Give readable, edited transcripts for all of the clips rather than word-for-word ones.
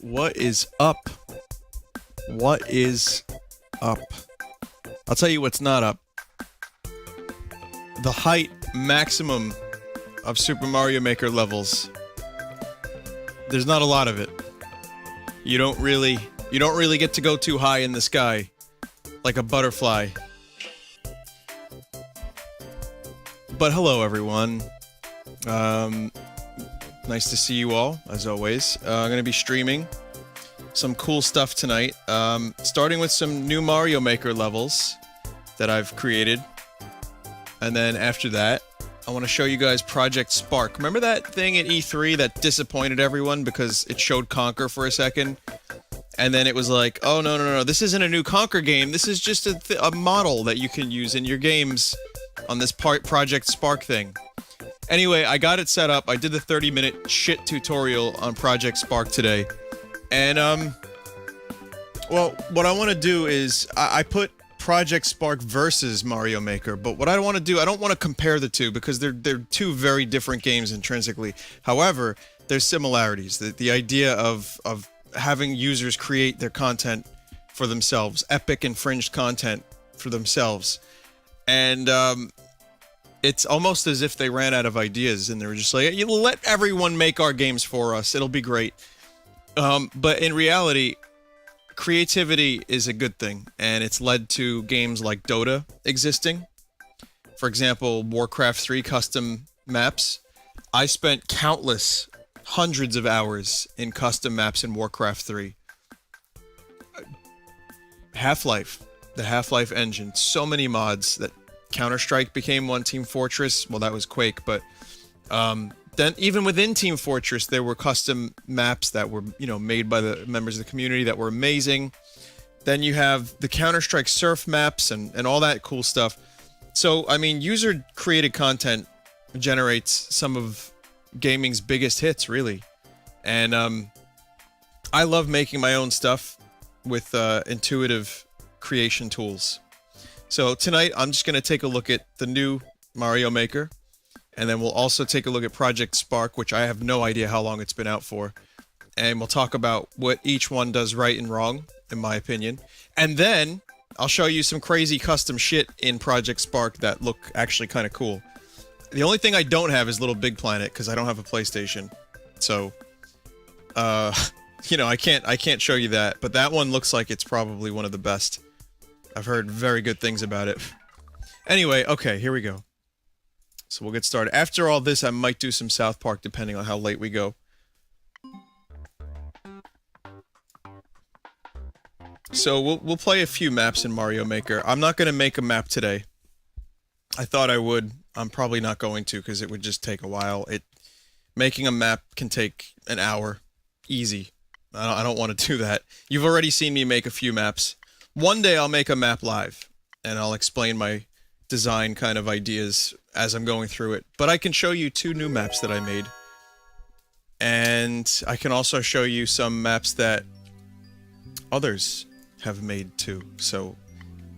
What is up? What is up? I'll tell you what's not up. The height maximum of Super Mario Maker levels. There's not a lot of it. You don't really get to go too high in the sky like a butterfly. But hello everyone. Nice to see you all, as always. I'm going to be streaming some cool stuff tonight, starting with some new Mario Maker levels that I've created. And then after that, I want to show you guys Project Spark. Remember that thing at E3 that disappointed everyone because it showed Conker for a second? And then it was like, oh, no, this isn't a new Conker game. This is just a model that you can use in your games on this Project Spark thing. Anyway, I got it set up. I did the 30-minute shit tutorial on Project Spark today. And, well, what I want to do is, I put Project Spark versus Mario Maker, but what I want to do, I don't want to compare the two, because they're two very different games intrinsically. However, there's similarities. The idea of having users create their content for themselves, epic infringed content for themselves. And, it's almost as if they ran out of ideas and they were just like, you let everyone make our games for us, it'll be great. But in reality, creativity is a good thing, and it's led to games like Dota existing. For example, Warcraft 3 custom maps. I spent countless, hundreds of hours in custom maps in Warcraft 3. Half-Life, the Half-Life engine, so many mods that Counter-Strike became one, Team Fortress, well that was Quake, but then even within Team Fortress there were custom maps that were, you know, made by the members of the community that were amazing. Then you have the Counter-Strike surf maps and all that cool stuff. So, I mean, user-created content generates some of gaming's biggest hits, really. And I love making my own stuff with intuitive creation tools. So tonight, I'm just going to take a look at the new Mario Maker, and then we'll also take a look at Project Spark, which I have no idea how long it's been out for, and we'll talk about what each one does right and wrong, in my opinion. And then, I'll show you some crazy custom shit in Project Spark that look actually kind of cool. The only thing I don't have is Little Big Planet, because I don't have a PlayStation. So, you know, I can't show you that, but that one looks like it's probably one of the best. I've heard very good things about it. Anyway, okay, here we go. So we'll get started. After all this, I might do some South Park, depending on how late we go. So we'll play a few maps in Mario Maker. I'm not going to make a map today. I thought I would. I'm probably not going to, because it would just take a while. Making a map can take an hour. Easy. I don't want to do that. You've already seen me make a few maps. One day I'll make a map live, and I'll explain my design kind of ideas as I'm going through it. But I can show you two new maps that I made. And I can also show you some maps that others have made too. So,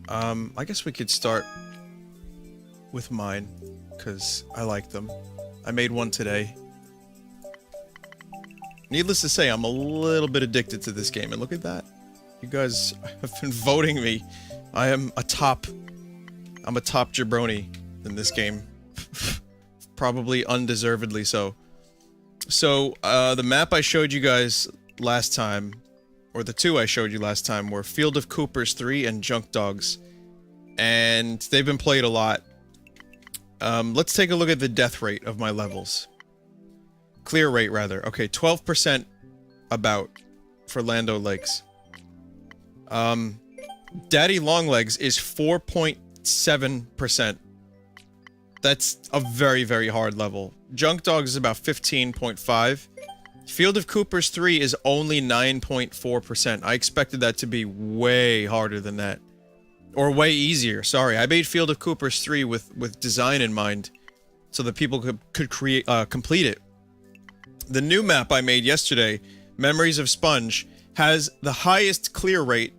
I guess we could start with mine, because I like them. I made one today. Needless to say, I'm a little bit addicted to this game, and look at that. You guys have been voting me. I'm a top jabroni in this game. Probably undeservedly so. So, the map I showed you guys last time, or the two I showed you last time, were Field of Coopers 3 and Junk Dogs. And they've been played a lot. Let's take a look at the death rate of my levels. Clear rate, rather. Okay, 12% about for Lando Lakes. Daddy Longlegs is 4.7%. That's a very, very hard level. Junk Dogs is about 15.5. Field of Coopers 3 is only 9.4%. I expected that to be way harder than that. Or way easier, sorry. I made Field of Coopers 3 with design in mind, so that people could complete it. The new map I made yesterday, Memories of Sponge, has the highest clear rate,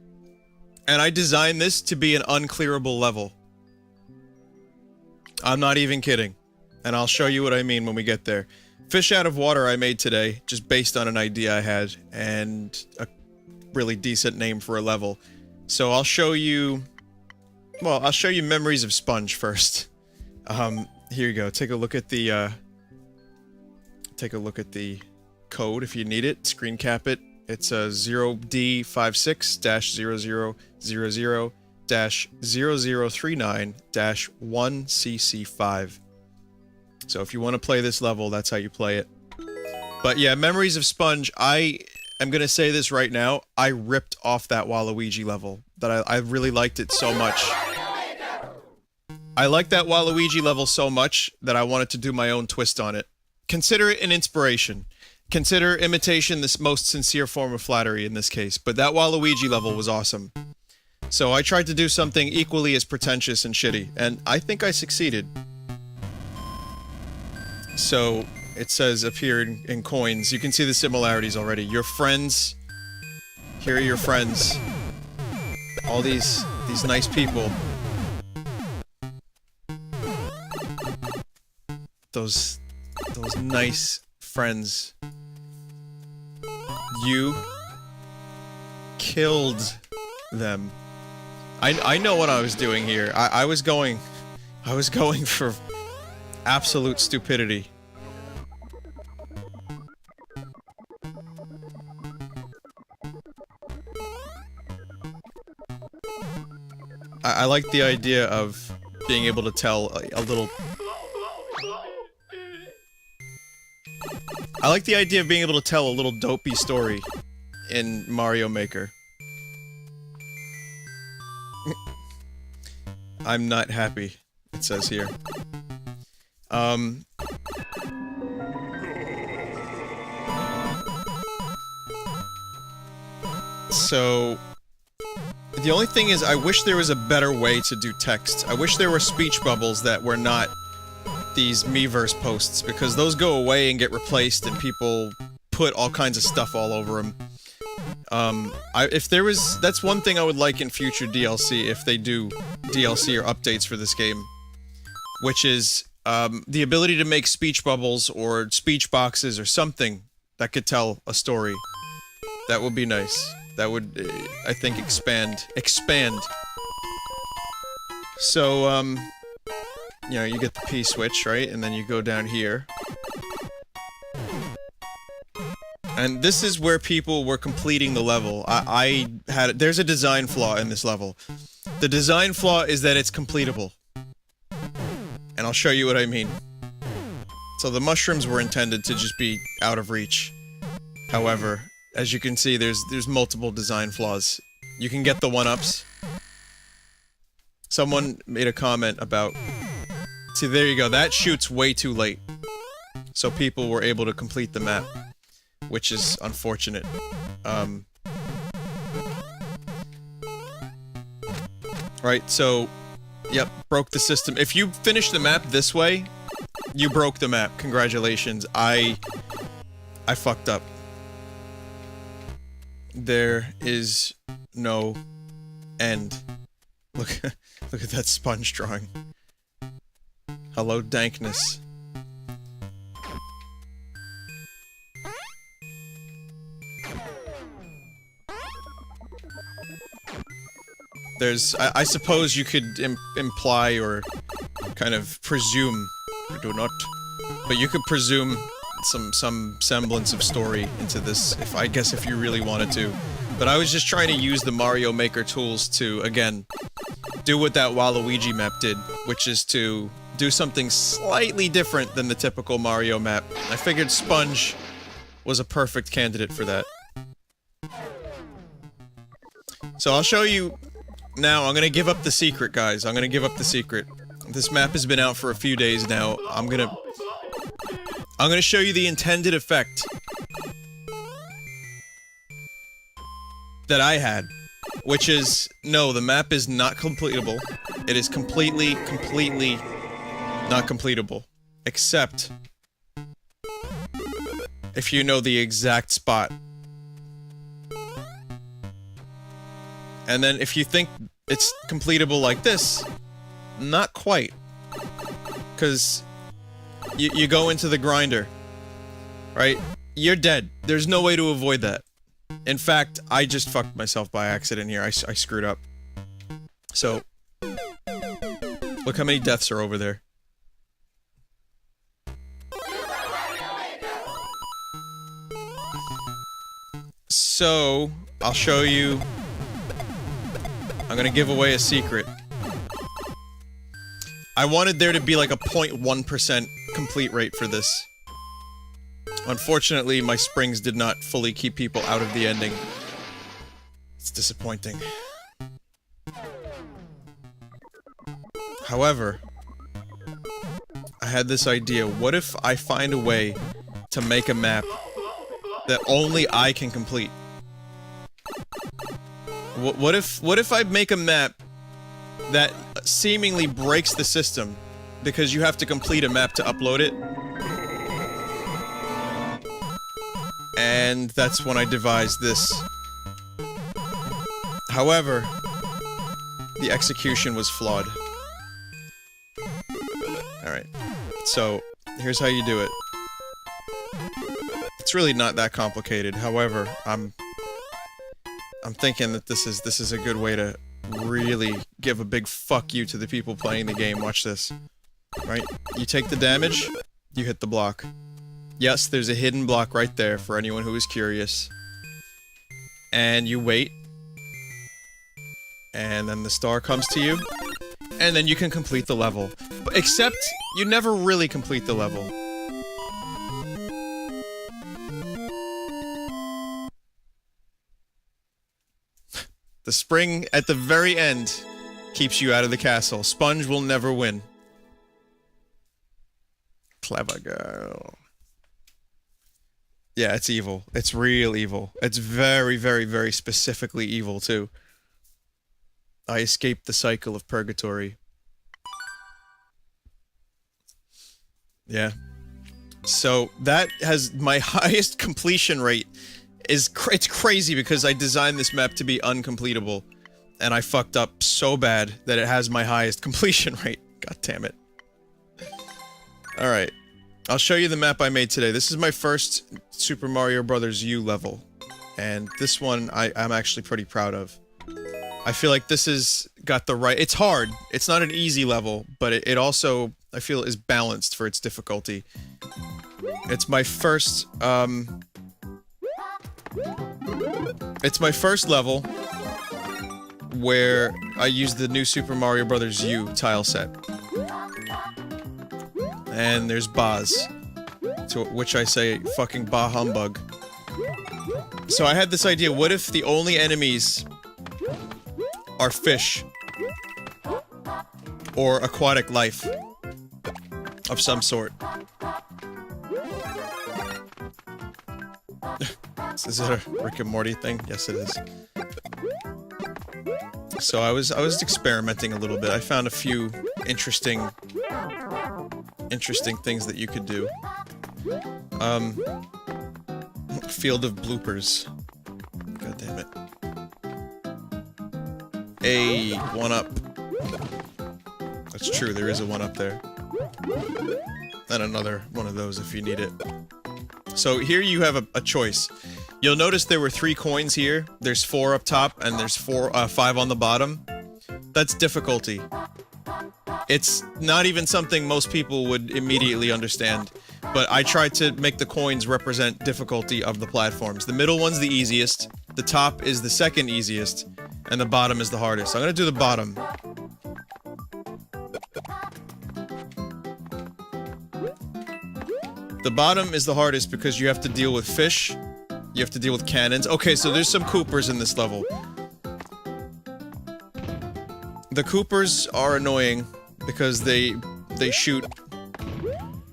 and I designed this to be an unclearable level. I'm not even kidding. And I'll show you what I mean when we get there. Fish out of water I made today, just based on an idea I had, and a really decent name for a level. So I'll show you... Well, I'll show you Memories of Sponge first. Here you go. Take a look at the, code if you need it. Screen cap it. It's a 0D56-0000-0039-1CC5. So if you want to play this level, that's how you play it. But yeah, Memories of Sponge, I am gonna say this right now, I ripped off that Waluigi level. That I really liked it so much. I liked that Waluigi level so much that I wanted to do my own twist on it. Consider it an inspiration. Consider imitation the most sincere form of flattery in this case, but that Waluigi level was awesome. So I tried to do something equally as pretentious and shitty, and I think I succeeded. So, it says appeared in coins. You can see the similarities already. Your friends... Here are your friends. All these nice people. Those nice friends. You killed them. I know what I was doing here. I was going for absolute stupidity. I like the idea of being able to tell a little... I like the idea of being able to tell a little dopey story in Mario Maker. I'm not happy, it says here. So... The only thing is, I wish there was a better way to do text. I wish there were speech bubbles that were not these Miiverse posts, because those go away and get replaced, and people put all kinds of stuff all over them. If there was... That's one thing I would like in future DLC, if they do DLC or updates for this game. Which is, the ability to make speech bubbles, or speech boxes, or something that could tell a story. That would be nice. That would, I think, expand. So, you know, you get the P switch, right? And then you go down here. And this is where people were completing the level. There's a design flaw in this level. The design flaw is that it's completable. And I'll show you what I mean. So the mushrooms were intended to just be out of reach. However... As you can see, there's multiple design flaws. You can get the one-ups. Someone made a comment about... See, there you go. That shoots way too late. So people were able to complete the map. Which is unfortunate. Right, so... Yep, broke the system. If you finish the map this way, you broke the map. Congratulations. I fucked up. There is no end. Look at that sponge drawing. Hello, dankness. I suppose you could imply or kind of presume, or do not, but you could presume some semblance of story into this, I guess if you really wanted to. But I was just trying to use the Mario Maker tools to, again, do what that Waluigi map did, which is to do something slightly different than the typical Mario map. I figured Sponge was a perfect candidate for that. So I'll show you... Now, I'm gonna give up the secret, guys. I'm gonna give up the secret. This map has been out for a few days now. I'm gonna show you the intended effect that I had, which is, no, the map is not completable. It is completely not completable. Except if you know the exact spot. And then if you think it's completable like this, not quite. Because you go into the grinder, right? You're dead. There's no way to avoid that. In fact, I just fucked myself by accident here. I screwed up. So, look how many deaths are over there. So, I'll show you. I'm gonna give away a secret. I wanted there to be like a 0.1% complete rate for this. Unfortunately, my springs did not fully keep people out of the ending. It's disappointing. However, I had this idea. What if I find a way to make a map that only I can complete? What if I make a map that seemingly breaks the system because you have to complete a map to upload it? And that's when I devised this. However, the execution was flawed. Alright, so here's how you do it. It's really not that complicated. However, I'm thinking that this is a good way to really give a big fuck you to the people playing the game. Watch this. Right? You take the damage, you hit the block. Yes, there's a hidden block right there for anyone who is curious. And you wait. And then the star comes to you. And then you can complete the level. But except, you never really complete the level. The spring at the very end keeps you out of the castle. Sponge will never win. Clever girl. Yeah, it's evil. It's real evil. It's very, very, very specifically evil, too. I escaped the cycle of purgatory. Yeah. So, that has my highest completion rate. It's crazy because I designed this map to be uncompletable. And I fucked up so bad that it has my highest completion rate. God damn it. Alright. I'll show you the map I made today. This is my first Super Mario Bros. U level. And this one I'm actually pretty proud of. I feel like this has got the right... It's hard. It's not an easy level, but it also, I feel, is balanced for its difficulty. It's my first, It's my first level where I used the new Super Mario Bros. U tile set. And there's Boz. To which I say, fucking bah humbug. So I had this idea, what if the only enemies are fish? Or aquatic life. Of some sort. Is it a Rick and Morty thing? Yes, it is. So I was experimenting a little bit. I found a few interesting things that you could do. Field of bloopers. God damn it. A 1-up. That's true, there is a 1-up there. And another one of those if you need it. So here you have a choice. You'll notice there were 3 coins here. There's 4 up top, and there's 5 on the bottom. That's difficulty. It's not even something most people would immediately understand. But I tried to make the coins represent difficulty of the platforms. The middle one's the easiest, the top is the second easiest, and the bottom is the hardest. So I'm gonna do the bottom. The bottom is the hardest because you have to deal with fish, you have to deal with cannons. Okay, so there's some Coopers in this level. The Coopers are annoying because they shoot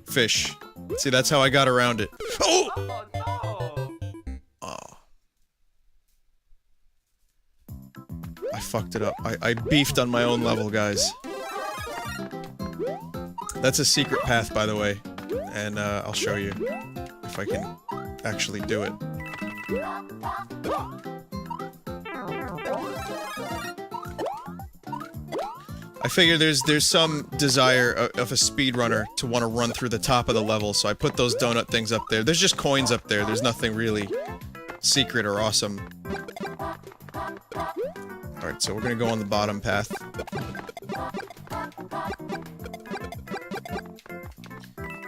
fish. See, that's how I got around it. Oh! Oh. I fucked it up. I beefed on my own level, guys. That's a secret path, by the way. And, I'll show you. If I can actually do it. I figure there's some desire of a speedrunner to want to run through the top of the level, so I put those donut things up there. There's just coins up there. There's nothing really secret or awesome. Alright, so we're gonna go on the bottom path.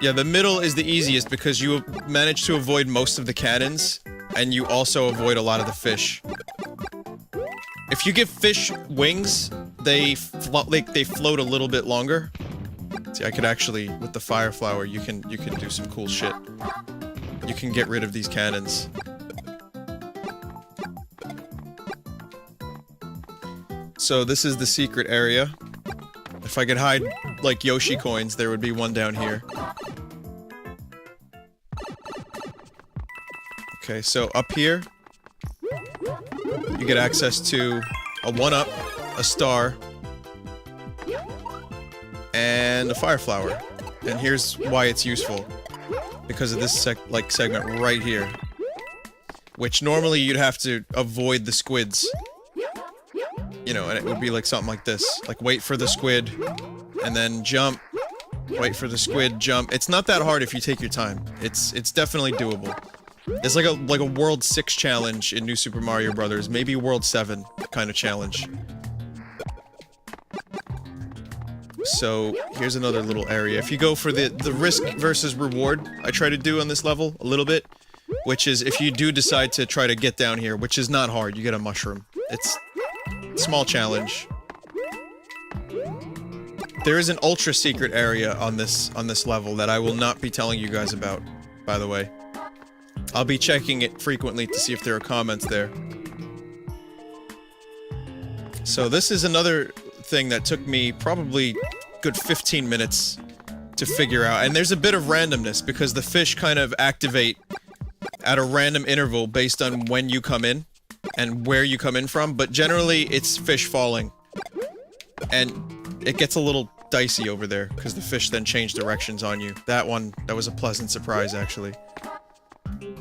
Yeah, the middle is the easiest because you manage to avoid most of the cannons, and you also avoid a lot of the fish. If you give fish wings, they float a little bit longer. See, I could actually, with the fire flower, you can do some cool shit. You can get rid of these cannons. So this is the secret area. If I could hide, like, Yoshi coins, there would be one down here. Okay, so up here, you get access to a 1-up, a star, and a fire flower. And here's why it's useful. Because of this segment right here. Which normally you'd have to avoid the squids. You know, and it would be like something like this. Like, wait for the squid, and then jump. Wait for the squid, jump. It's not that hard if you take your time. It's definitely doable. It's like a World 6 challenge in New Super Mario Bros. Maybe World 7 kind of challenge. So, here's another little area. If you go for the risk versus reward I try to do on this level, a little bit, which is if you do decide to try to get down here, which is not hard, you get a mushroom. It's a small challenge. There is an ultra secret area on this level that I will not be telling you guys about, by the way. I'll be checking it frequently to see if there are comments there. So this is another thing that took me probably good 15 minutes to figure out. And there's a bit of randomness because the fish kind of activate at a random interval based on when you come in and where you come in from, but generally it's fish falling. And it gets a little dicey over there because the fish then change directions on you. That was a pleasant surprise, actually.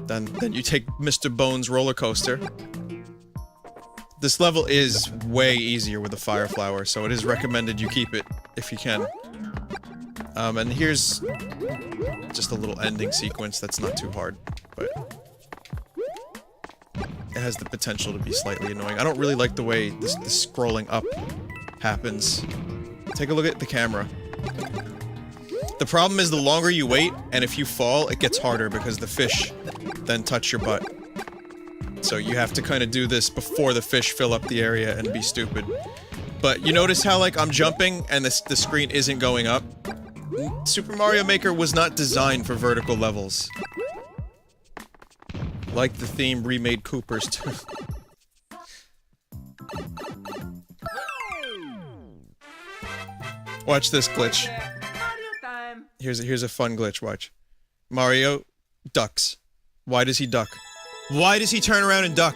Then you take Mr. Bones' roller coaster. This level is way easier with the fire flower, so it is recommended you keep it if you can. And here's just a little ending sequence that's not too hard, but it has the potential to be slightly annoying. I don't really like the way this scrolling up happens. Take a look at the camera. The problem is the longer you wait, and if you fall, it gets harder because the fish then touch your butt. So you have to kind of do this before the fish fill up the area and be stupid. But you notice how, like, I'm jumping and the screen isn't going up? Super Mario Maker was not designed for vertical levels. Like the theme remade Coopers too. Watch this glitch. Here's a fun glitch, watch. Mario ducks. Why does he duck? Why does he turn around and duck?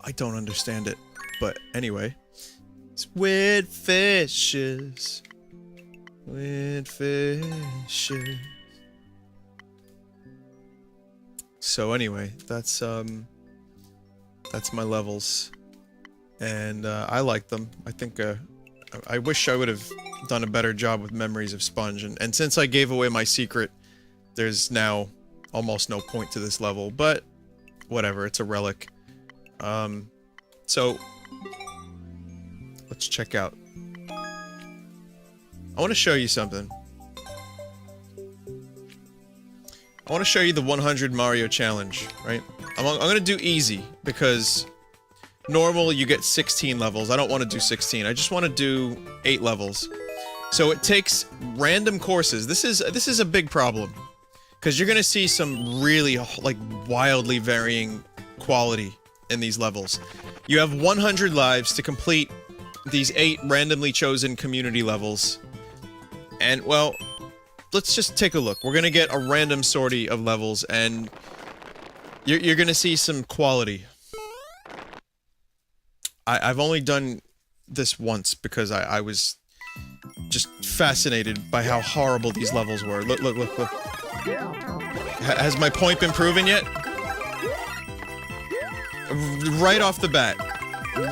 I don't understand it, but anyway. Squid fishes. Squid fishes. So anyway, that's my levels, and I like them. I think I wish I would have done a better job with Memories of Sponge, and since I gave away my secret, there's now almost no point to this level, but whatever, it's a relic. So let's check out. I want to show you something. I want to show you the 100 Mario challenge, right? I'm gonna do easy, because normal you get 16 levels. I don't want to do 16. I just want to do 8 levels. So it takes random courses. This is a big problem, because you're gonna see some really, like, wildly varying quality in these levels. You have 100 lives to complete these 8 randomly chosen community levels. And, well, let's just take a look. We're gonna get a random sortie of levels, and you're gonna see some quality. I've only done this once because I was just fascinated by how horrible these levels were. Look, look, look, look. Has my point been proven yet? Right off the bat.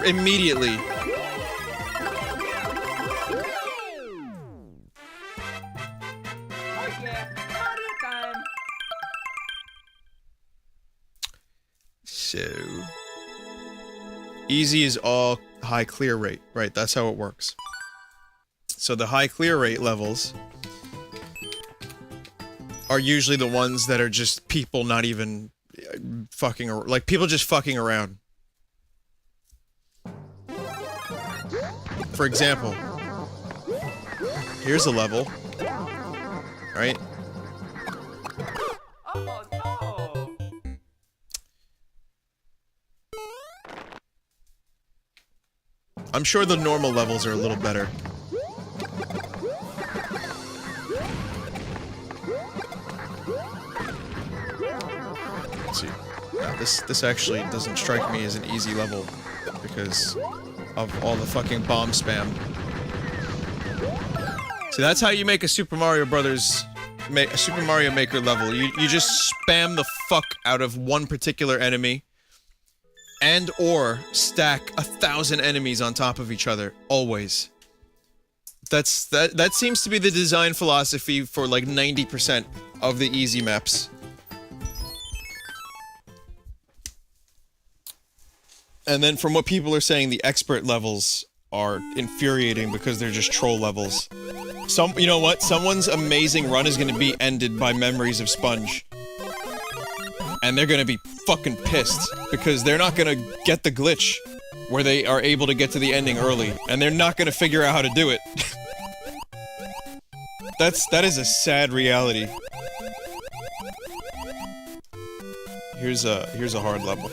Immediately. So... Easy is all high clear rate. Right, that's how it works. So the high clear rate levels are usually the ones that are just people not even fucking... like, people just fucking around. For example, here's a level, right? Oh, no. I'm sure the normal levels are a little better. Let's see. Now, this actually doesn't strike me as an easy level because of all the fucking bomb spam. See, that's how you make a Super Mario Brothers... a Super Mario Maker level. You just spam the fuck out of one particular enemy and or stack 1,000 enemies on top of each other. Always. That seems to be the design philosophy for like 90% of the easy maps. And then from what people are saying, the expert levels are infuriating because they're just troll levels. You know what? Someone's amazing run is gonna be ended by Memories of Sponge. And they're gonna be fucking pissed, because they're not gonna get the glitch where they are able to get to the ending early, and they're not gonna figure out how to do it. That is a sad reality. Here's a hard level.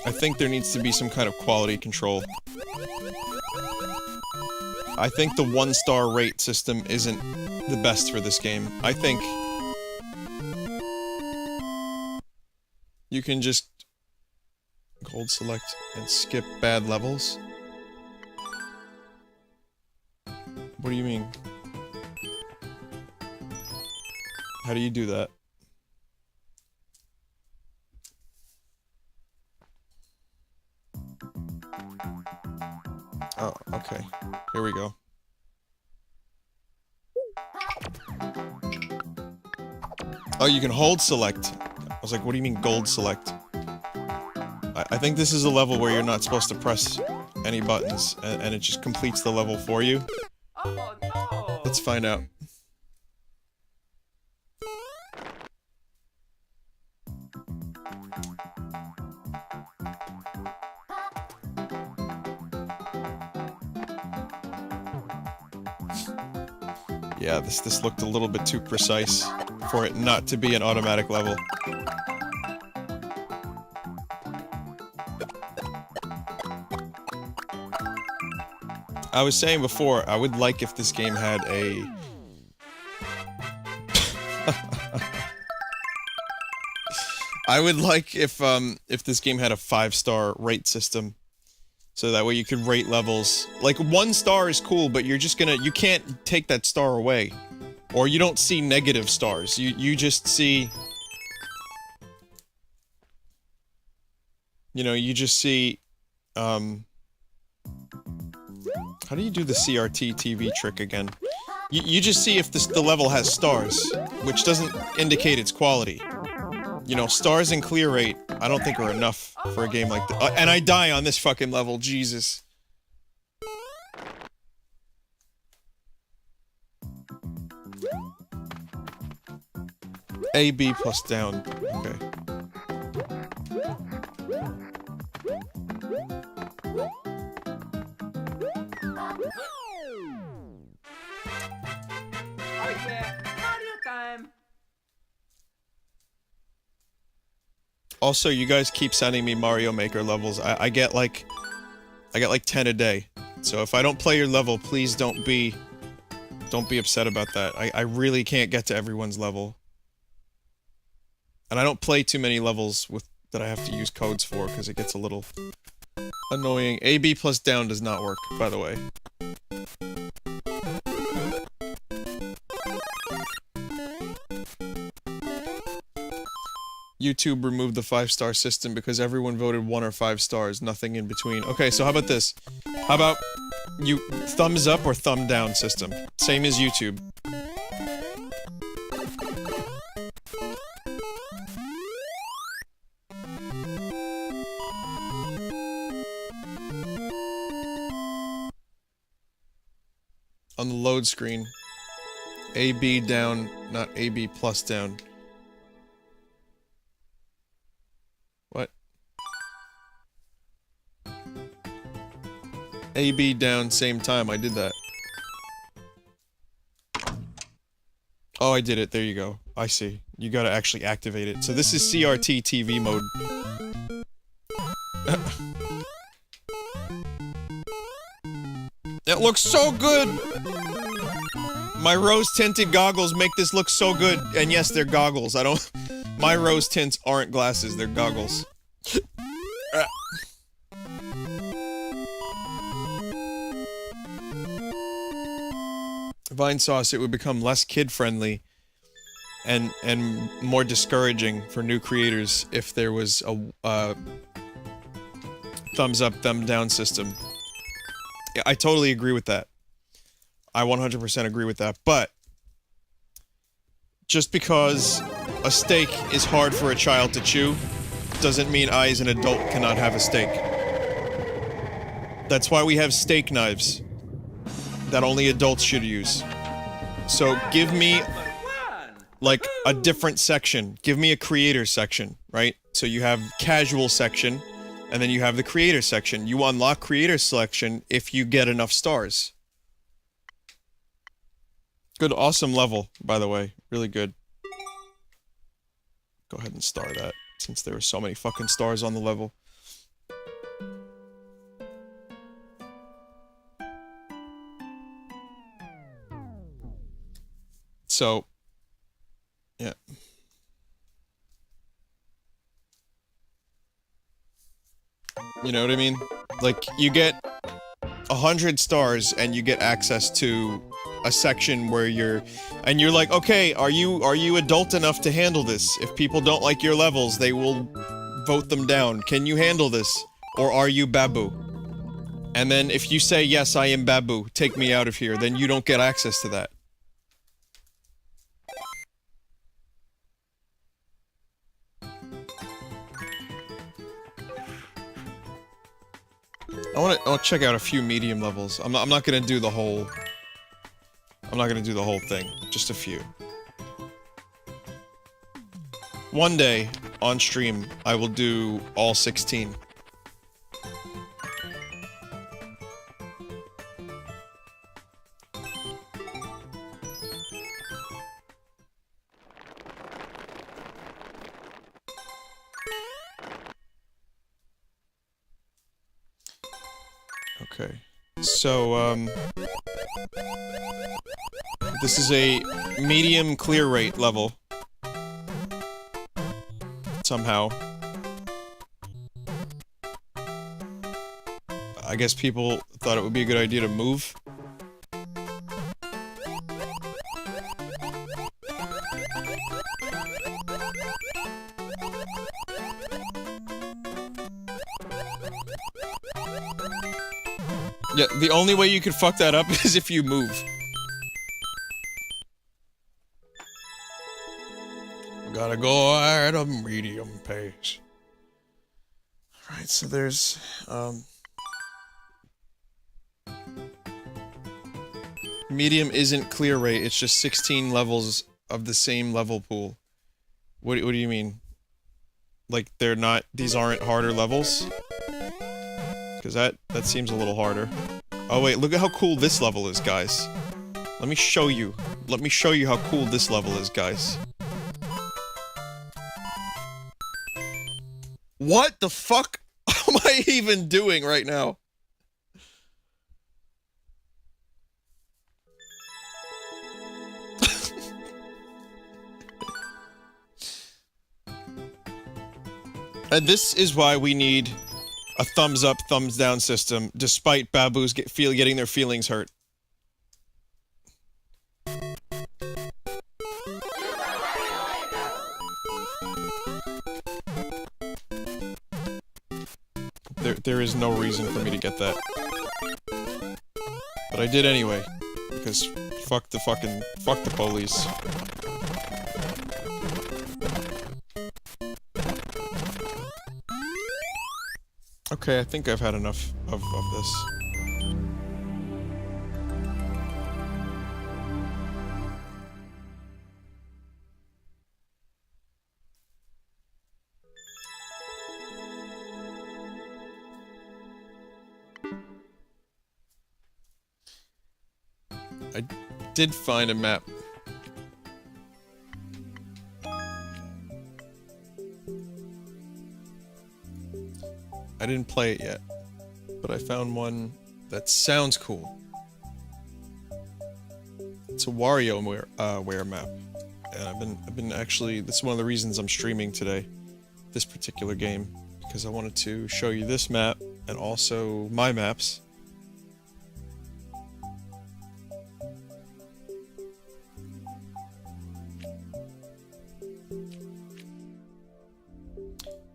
I think there needs to be some kind of quality control. I think the 1-star rate system isn't the best for this game. I think you can just gold select and skip bad levels. What do you mean? How do you do that? Oh, okay. Here we go. Oh, you can hold select. I was like, what do you mean gold select? I think this is a level where you're not supposed to press any buttons, and it just completes the level for you. Oh, no. Let's find out. Yeah, this looked a little bit too precise for it not to be an automatic level. I was saying before, I would like if this game had a... I would like if this game had a 5-star rate system. So that way you could rate levels. Like, 1 star is cool, but you're just gonna... you can't take that star away. Or you don't see negative stars. You just see... you know, you just see... how do you do the CRT TV trick again? You just see if the level has stars, which doesn't indicate its quality. You know, stars and clear rate, I don't think are enough for a game like this. And I die on this fucking level, Jesus. A, B plus down. Okay. Oh yeah, Mario time. Also, you guys keep sending me Mario Maker levels. I get like 10 a day. So if I don't play your level, please don't be upset about that. I really can't get to everyone's level. And I don't play too many levels with that I have to use codes for because it gets a little annoying. AB plus down does not work, by the way. YouTube removed the 5-star system because everyone voted 1 or 5 stars, nothing in between. Okay, so how about this? How about you thumbs up or thumb down system? Same as YouTube. On the load screen. AB down, not AB plus down. What? AB down, same time. I did that. Oh, I did it. There you go. I see. You gotta actually activate it. So this is CRT TV mode. It looks so good! My rose-tinted goggles make this look so good. And yes, they're goggles. I don't... My rose tints aren't glasses, they're goggles. Vinesauce, it would become less kid-friendly and more discouraging for new creators if there was a thumbs up, thumb down system. Yeah, I totally agree with that. I 100% agree with that, but just because a steak is hard for a child to chew doesn't mean I as an adult cannot have a steak. That's why we have steak knives that only adults should use. So give me like a different section. Give me a creator section, right? So you have casual section and then you have the creator section. You unlock creator selection if you get enough stars. Good, awesome level, by the way. Really good. Go ahead and star that, since there were so many fucking stars on the level. So, yeah. You know what I mean? Like, you get 100 stars and you get access to a section where you're like, okay, are you adult enough to handle this? If people don't like your levels, they will vote them down. Can you handle this? Or are you Babu? And then if you say, yes, I am Babu, take me out of here, then you don't get access to that. I wanna check out a few medium levels. I'm not gonna do the whole... I'm not gonna do the whole thing. Just a few. One day, on stream, I will do all 16. Okay. So, this is a medium clear rate level. Somehow. I guess people thought it would be a good idea to move. Yeah, the only way you could fuck that up is if you move. Gotta go at a medium pace. Alright, so there's, medium isn't clear rate, it's just 16 levels of the same level pool. What do you mean? Like, they're not- these aren't harder levels? Because that seems a little harder. Oh wait, look at how cool this level is, guys. Let me show you. Let me show you how cool this level is, guys. What the fuck am I even doing right now? And this is why we need a thumbs up, thumbs down system, despite baboos getting their feelings hurt. There is no reason for me to get that. But I did anyway. Because fuck the police. Okay, I think I've had enough of this. I did find a map. I didn't play it yet, but I found one that sounds cool. It's a WarioWare map, and I've been actually, this is one of the reasons I'm streaming today, this particular game, because I wanted to show you this map and also my maps.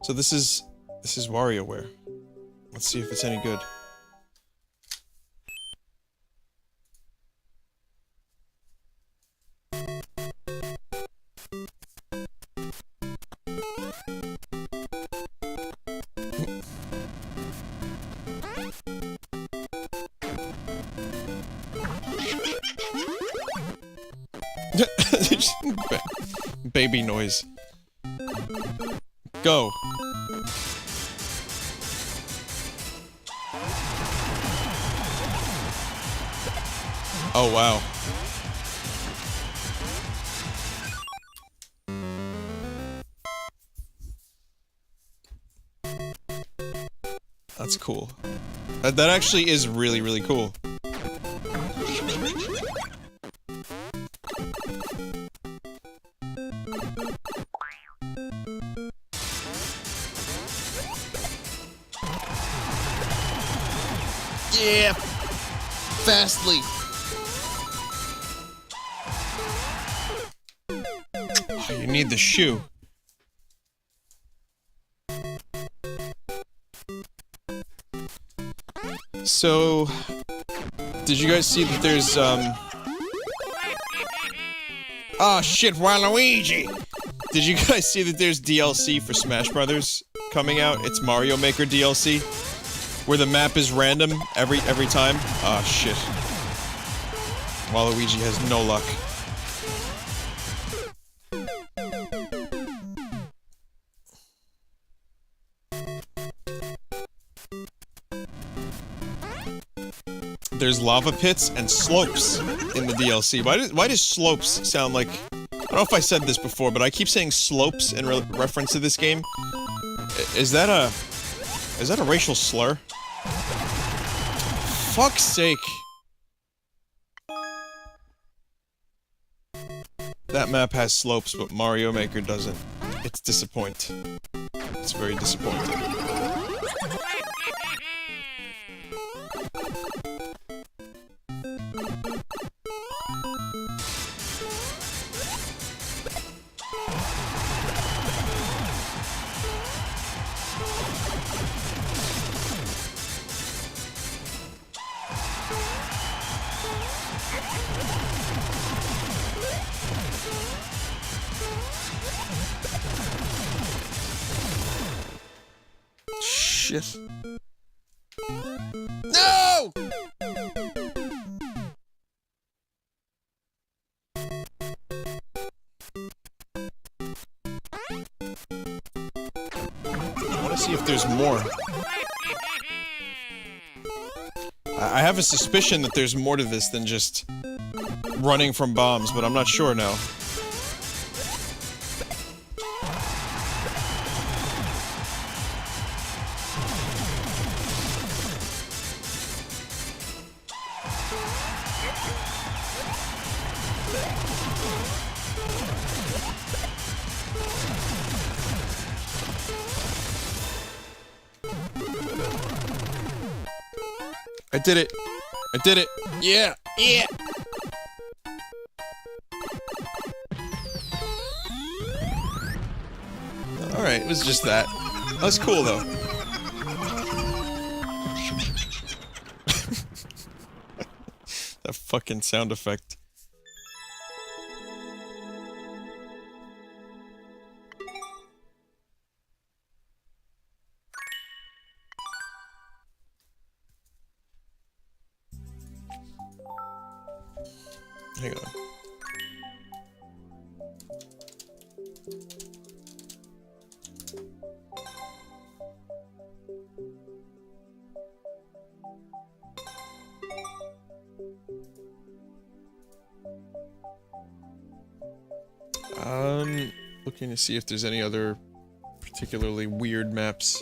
So this is WarioWare. Let's see if it's any good. Baby noise. Go. Oh, wow. That's cool. That actually is really, really cool. Yeah! Fastly! Oh, you need the shoe. So, did you guys see that there's, oh shit, Waluigi! Did you guys see that there's DLC for Smash Brothers coming out? It's Mario Maker DLC, where the map is random every time. Ah, shit. Waluigi has no luck. There's lava pits and slopes in the DLC. Why does slopes sound like... I don't know if I said this before, but I keep saying slopes in reference to this game. Is that a racial slur? Fuck's sake. That map has slopes, but Mario Maker doesn't. It's disappointing. It's very disappointing. Shit. No! I want to see if there's more. I have a suspicion that there's more to this than just running from bombs, but I'm not sure now. I did it. I did it. Yeah. Yeah. Alright, it was just that. That was cool, though. That fucking sound effect. Hang on. Looking to see if there's any other particularly weird maps.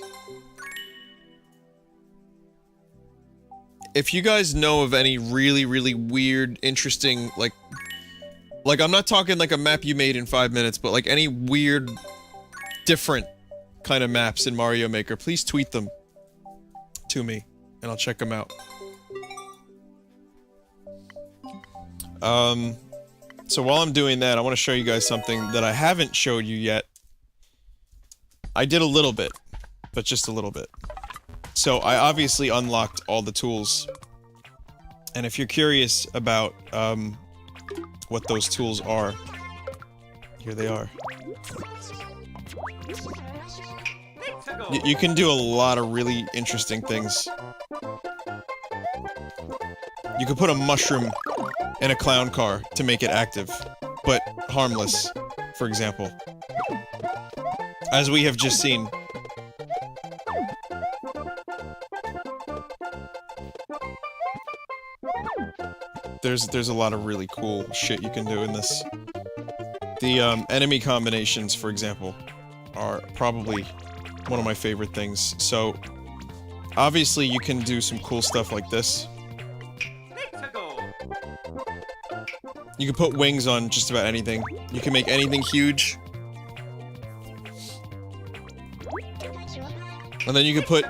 If you guys know of any really, really weird, interesting, like I'm not talking like a map you made in 5 minutes, but like any weird, different kind of maps in Mario Maker, please tweet them to me, and I'll check them out. So while I'm doing that, I want to show you guys something that I haven't showed you yet. I did a little bit, but just a little bit. So I obviously unlocked all the tools. And if you're curious about, what those tools are, here they are. You can do a lot of really interesting things. You could put a mushroom in a clown car to make it active, but harmless, for example. As we have just seen. There's a lot of really cool shit you can do in this. The, enemy combinations, for example, are probably one of my favorite things. So, obviously you can do some cool stuff like this. You can put wings on just about anything. You can make anything huge. And then you can put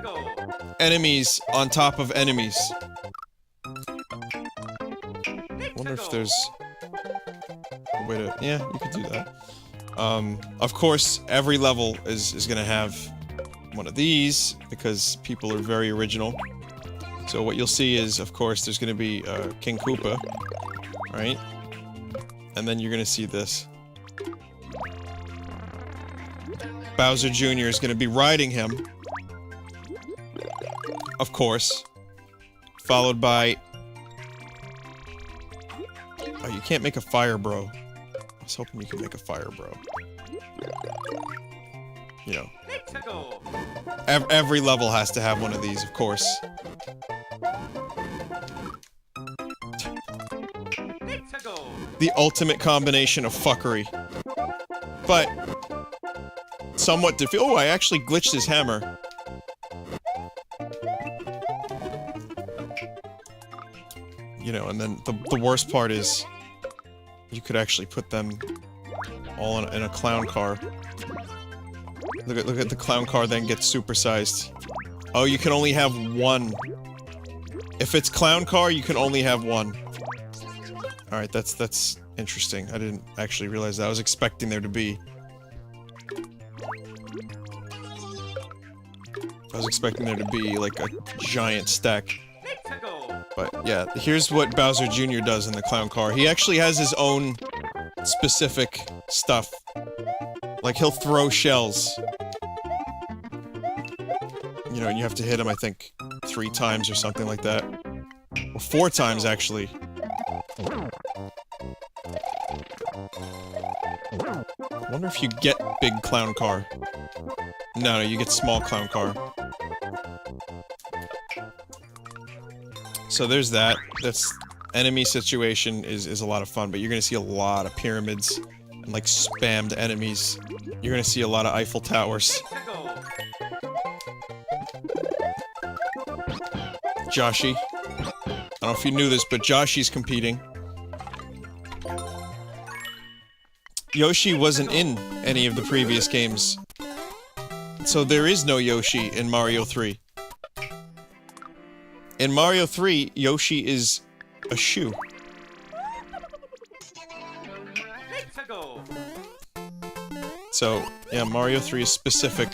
enemies on top of enemies. I wonder if there's a way to... Yeah, you could do that. Of course, every level is gonna have one of these, because people are very original. So what you'll see is, of course, there's gonna be, King Koopa, right? And then you're gonna see this. Bowser Jr. is gonna be riding him. Of course. Followed by... Oh, you can't make a fire bro. I was hoping you could make a fire bro. You know. Every level has to have one of these, of course. The ultimate combination of fuckery. But... somewhat oh, I actually glitched his hammer. You know, and then the worst part is... you could actually put them all in a clown car. Look at the clown car then gets supersized. Oh, you can only have one. If it's clown car, you can only have one. Alright, that's interesting. I didn't actually realize that. I was expecting there to be... I was expecting there to be, like, a giant stack. But, yeah, here's what Bowser Jr. does in the clown car. He actually has his own specific stuff. Like, he'll throw shells. You know, and you have to hit him, I think, 3 times or something like that. Or 4 times, actually. I wonder if you get big clown car. No, you get small clown car. So there's that. That's... enemy situation is a lot of fun, but you're gonna see a lot of pyramids and, like, spammed enemies. You're gonna see a lot of Eiffel Towers. Joshi. I don't know if you knew this, but Joshi's competing. Yoshi wasn't in any of the previous games. So there is no Yoshi in Mario 3. In Mario 3, Yoshi is a shoe. Let's go. So, yeah, Mario 3 is specific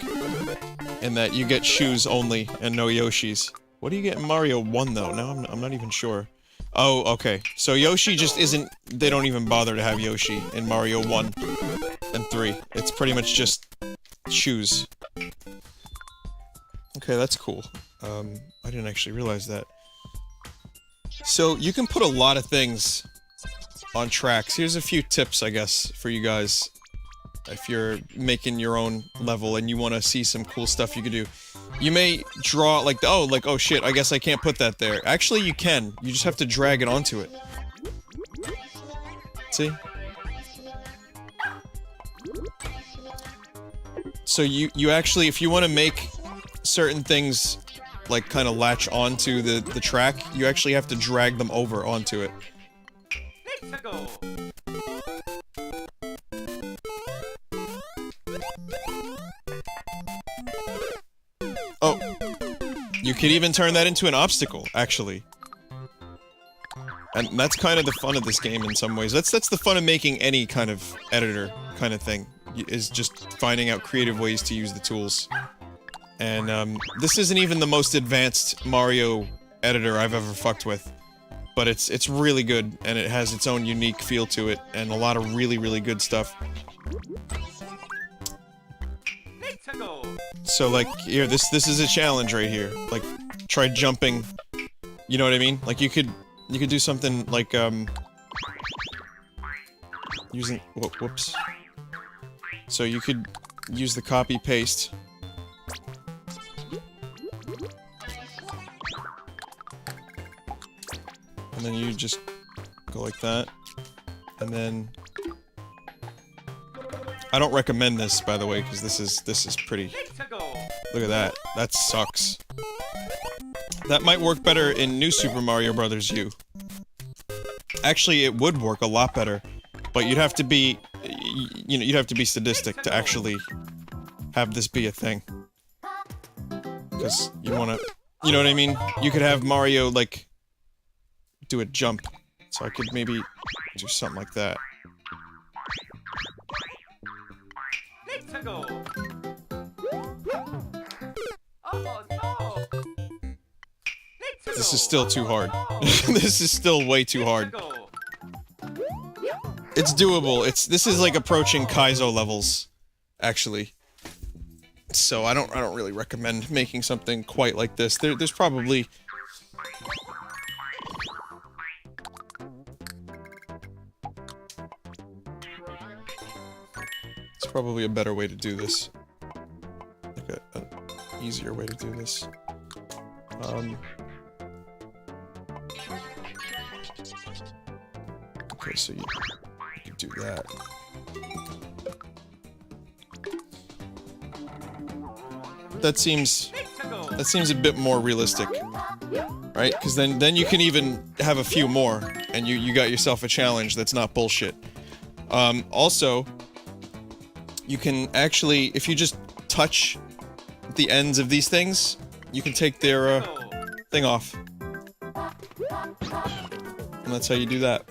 in that you get shoes only and no Yoshis. What do you get in Mario 1, though? No, I'm not even sure. Oh, okay. So Yoshi just isn't... They don't even bother to have Yoshi in Mario 1 and 3. It's pretty much just shoes. Okay, that's cool. I didn't actually realize that. So, you can put a lot of things on tracks. Here's a few tips, I guess, for you guys. If you're making your own level and you want to see some cool stuff you can do. You may draw, like, oh shit, I guess I can't put that there. Actually, you can. You just have to drag it onto it. See? So you actually, if you want to make certain things, like, kind of latch onto the track, you actually have to drag them over onto it. Let's go. Oh, you could even turn that into an obstacle, actually. And that's kind of the fun of this game in some ways. That's the fun of making any kind of editor kind of thing, is just finding out creative ways to use the tools. And, this isn't even the most advanced Mario editor I've ever fucked with. But it's really good, and it has its own unique feel to it, and a lot of really, really good stuff. Let's go. So, like, here, this is a challenge right here. Like, try jumping. You know what I mean? Like, you could do something like, using... Whoops. So you could use the copy-paste. And then you just go like that. And then... I don't recommend this, by the way, because this is pretty... Look at that. That sucks. That might work better in New Super Mario Bros. U. Actually, it would work a lot better, but you'd have to be... You know, you'd have to be sadistic to actually have this be a thing. Because you wanna... You know what I mean? You could have Mario, like... do a jump. So I could maybe do something like that. Let's go. Oh no. This is still too hard. This is still way too hard. It's doable. This is like approaching Kaizo levels, actually. So I don't really recommend making something quite like this. There's probably... It's probably a better way to do this. Like an easier way to do this. Okay, so you can do that. That seems a bit more realistic, right? Because then you can even have a few more, and you got yourself a challenge that's not bullshit. Also, you can actually, if you just touch the ends of these things, you can take their thing off, and that's how you do that.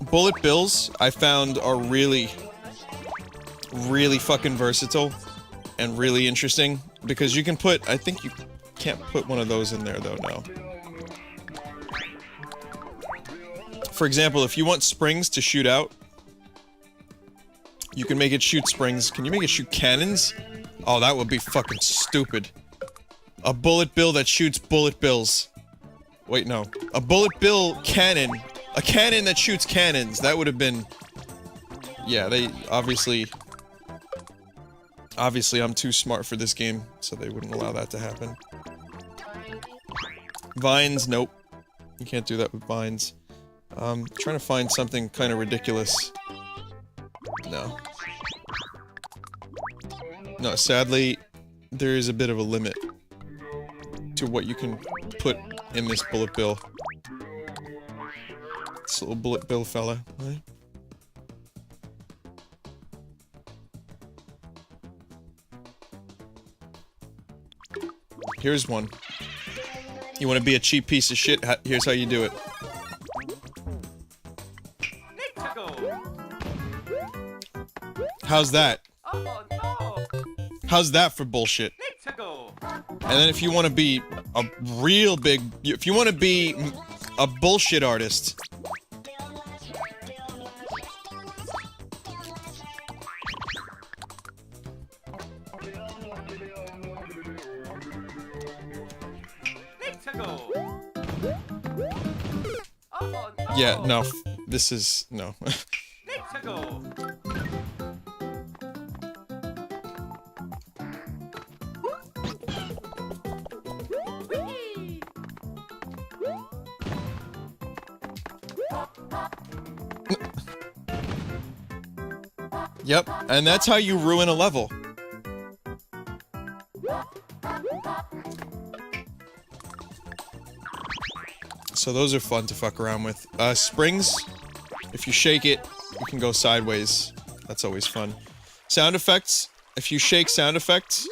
Bullet bills, I found, are really fucking versatile and really interesting, because you can put, I think you can't put one of those in there though, no. For example, if you want springs to shoot out, you can make it shoot springs. Can you make it shoot cannons? Oh, that would be fucking stupid. A bullet bill that shoots bullet bills. Wait, no. A bullet bill cannon. A cannon that shoots cannons. That would have been... Yeah, they obviously... Obviously, I'm too smart for this game, so they wouldn't allow that to happen. Vines, nope. You can't do that with vines. Trying to find something kind of ridiculous. No. No, sadly, there is a bit of a limit to what you can put in this bullet bill. This little bullet bill fella, right? Here's one. You want to be a cheap piece of shit? Here's how you do it. Let's go. How's that? Oh no. How's that for bullshit? Let's go. And then if you want to be a real big... If you want to be a bullshit artist... Let's go. Oh no. Yeah, no. This is... No. Let's go. Whee! Yep, and that's how you ruin a level. So those are fun to fuck around with. Springs, if you shake it, you can go sideways. That's always fun. Sound effects, if you shake sound effects,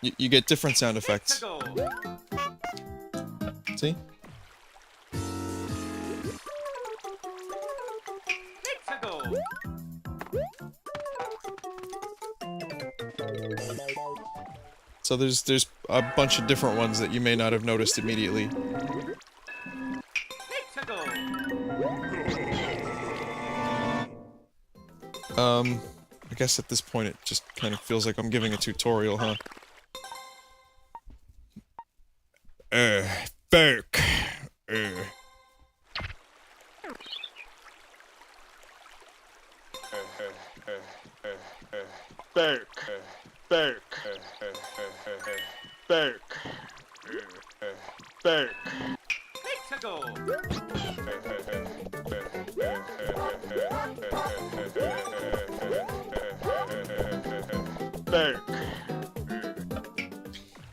you get different sound effects. Let's go. See? Let's go. So there's a bunch of different ones that you may not have noticed immediately. Let's go. I guess at this point it just kind of feels like I'm giving a tutorial, huh? Fuck. Let's go.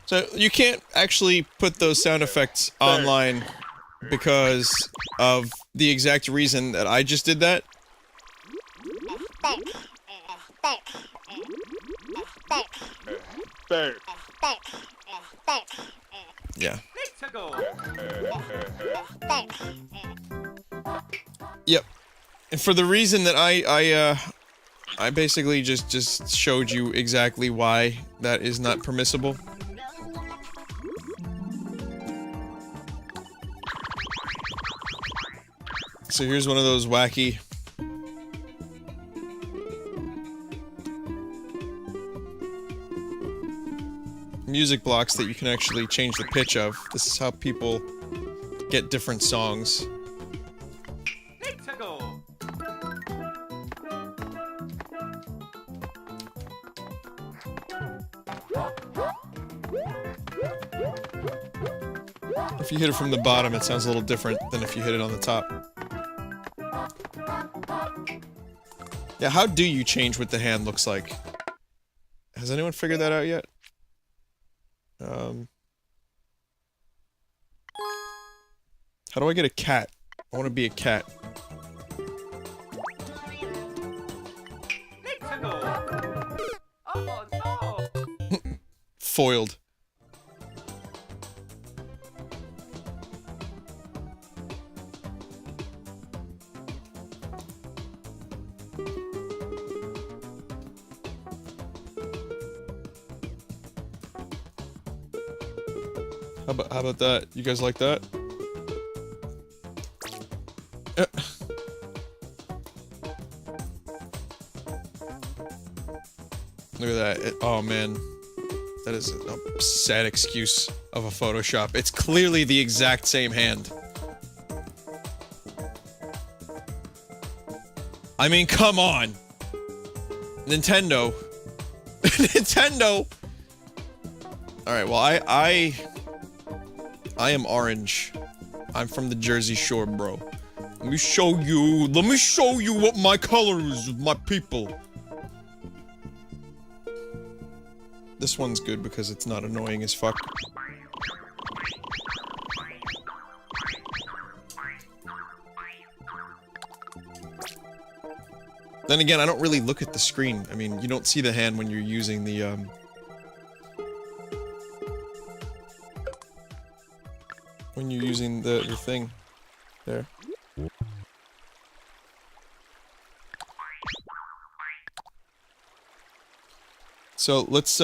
So you can't actually put those sound effects online because of the exact reason that I just did that. Yeah. Let's go. Yep. And for the reason that I basically just showed you exactly why that is not permissible. So here's one of those wacky music blocks that you can actually change the pitch of. This is how people get different songs. Let's go. If you hit it from the bottom, it sounds a little different than if you hit it on the top. Yeah, how do you change what the hand looks like? Has anyone figured that out yet? How do I get a cat? I want to be a cat. Let's go. Oh no. Foiled. How about that? You guys like that? Look at that. Oh man. That is a sad excuse of a Photoshop. It's clearly the exact same hand. I mean, come on! Nintendo. Nintendo! Alright, well, I am orange. I'm from the Jersey Shore, bro. Let me show you what my color is with my people. This one's good because it's not annoying as fuck. Then again, I don't really look at the screen. I mean, you don't see the hand when you're using the, using the thing there. So let's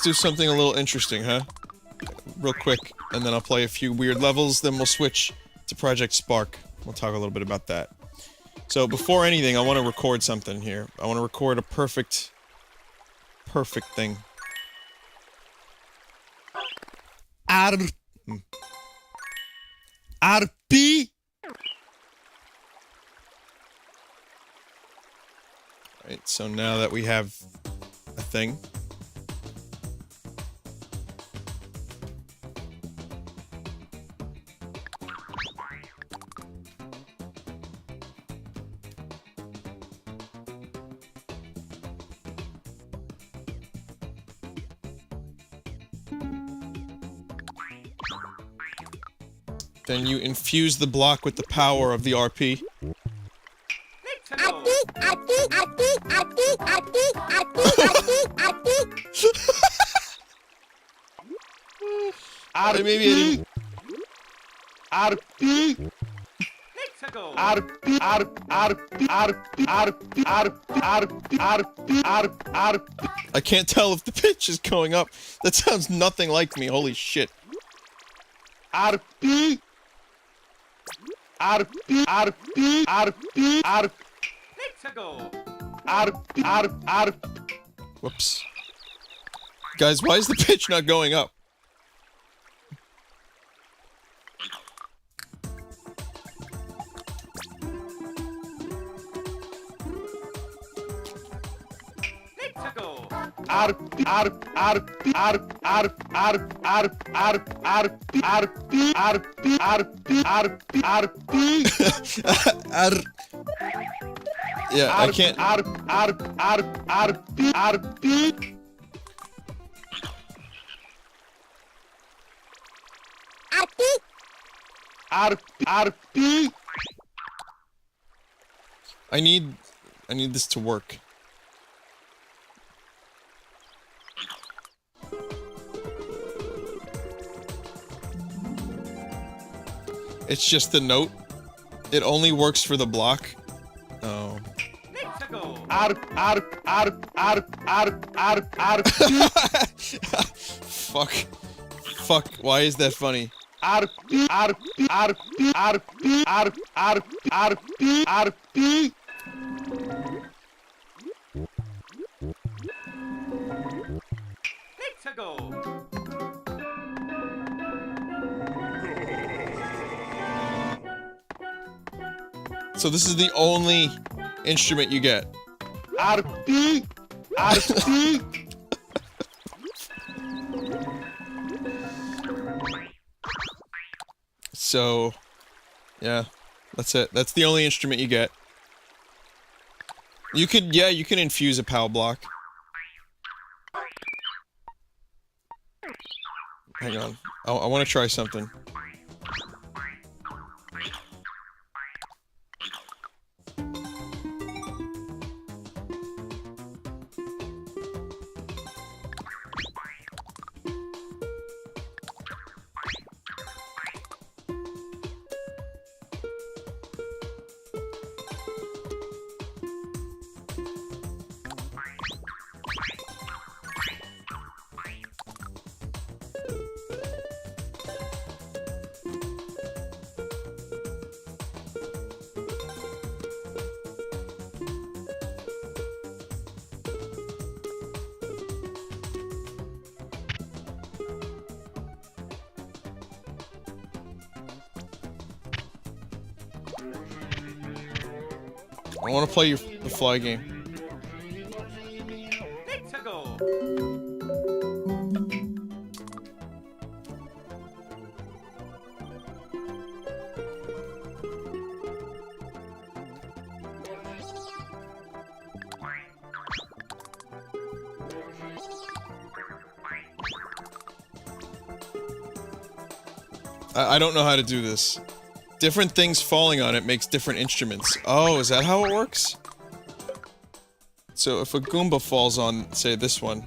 do something a little interesting, huh? Real quick, and then I'll play a few weird levels, then we'll switch to Project Spark. We'll talk a little bit about that. So before anything, I want to record something here. I want to record a perfect thing. RP. Alright, so now that we have a thing. Then you infuse the block with the power of the RP. Maybe I can't tell if the pitch is going up. That sounds nothing like me. Holy shit. RP. Whoops. Guys, why is the pitch not going up? Yeah, I can't. I need this to work. It's just the note. It only works for the block. Oh. Fuck. Fuck. Why is that funny? So this is the only instrument you get. So, yeah, that's it. That's the only instrument you get. You could, yeah, you can infuse a POW block. Hang on. I want to try something. I want to play the fly game. I don't know how to do this. Different things falling on it makes different instruments. Oh, is that how it works? So if a Goomba falls on, say, this one,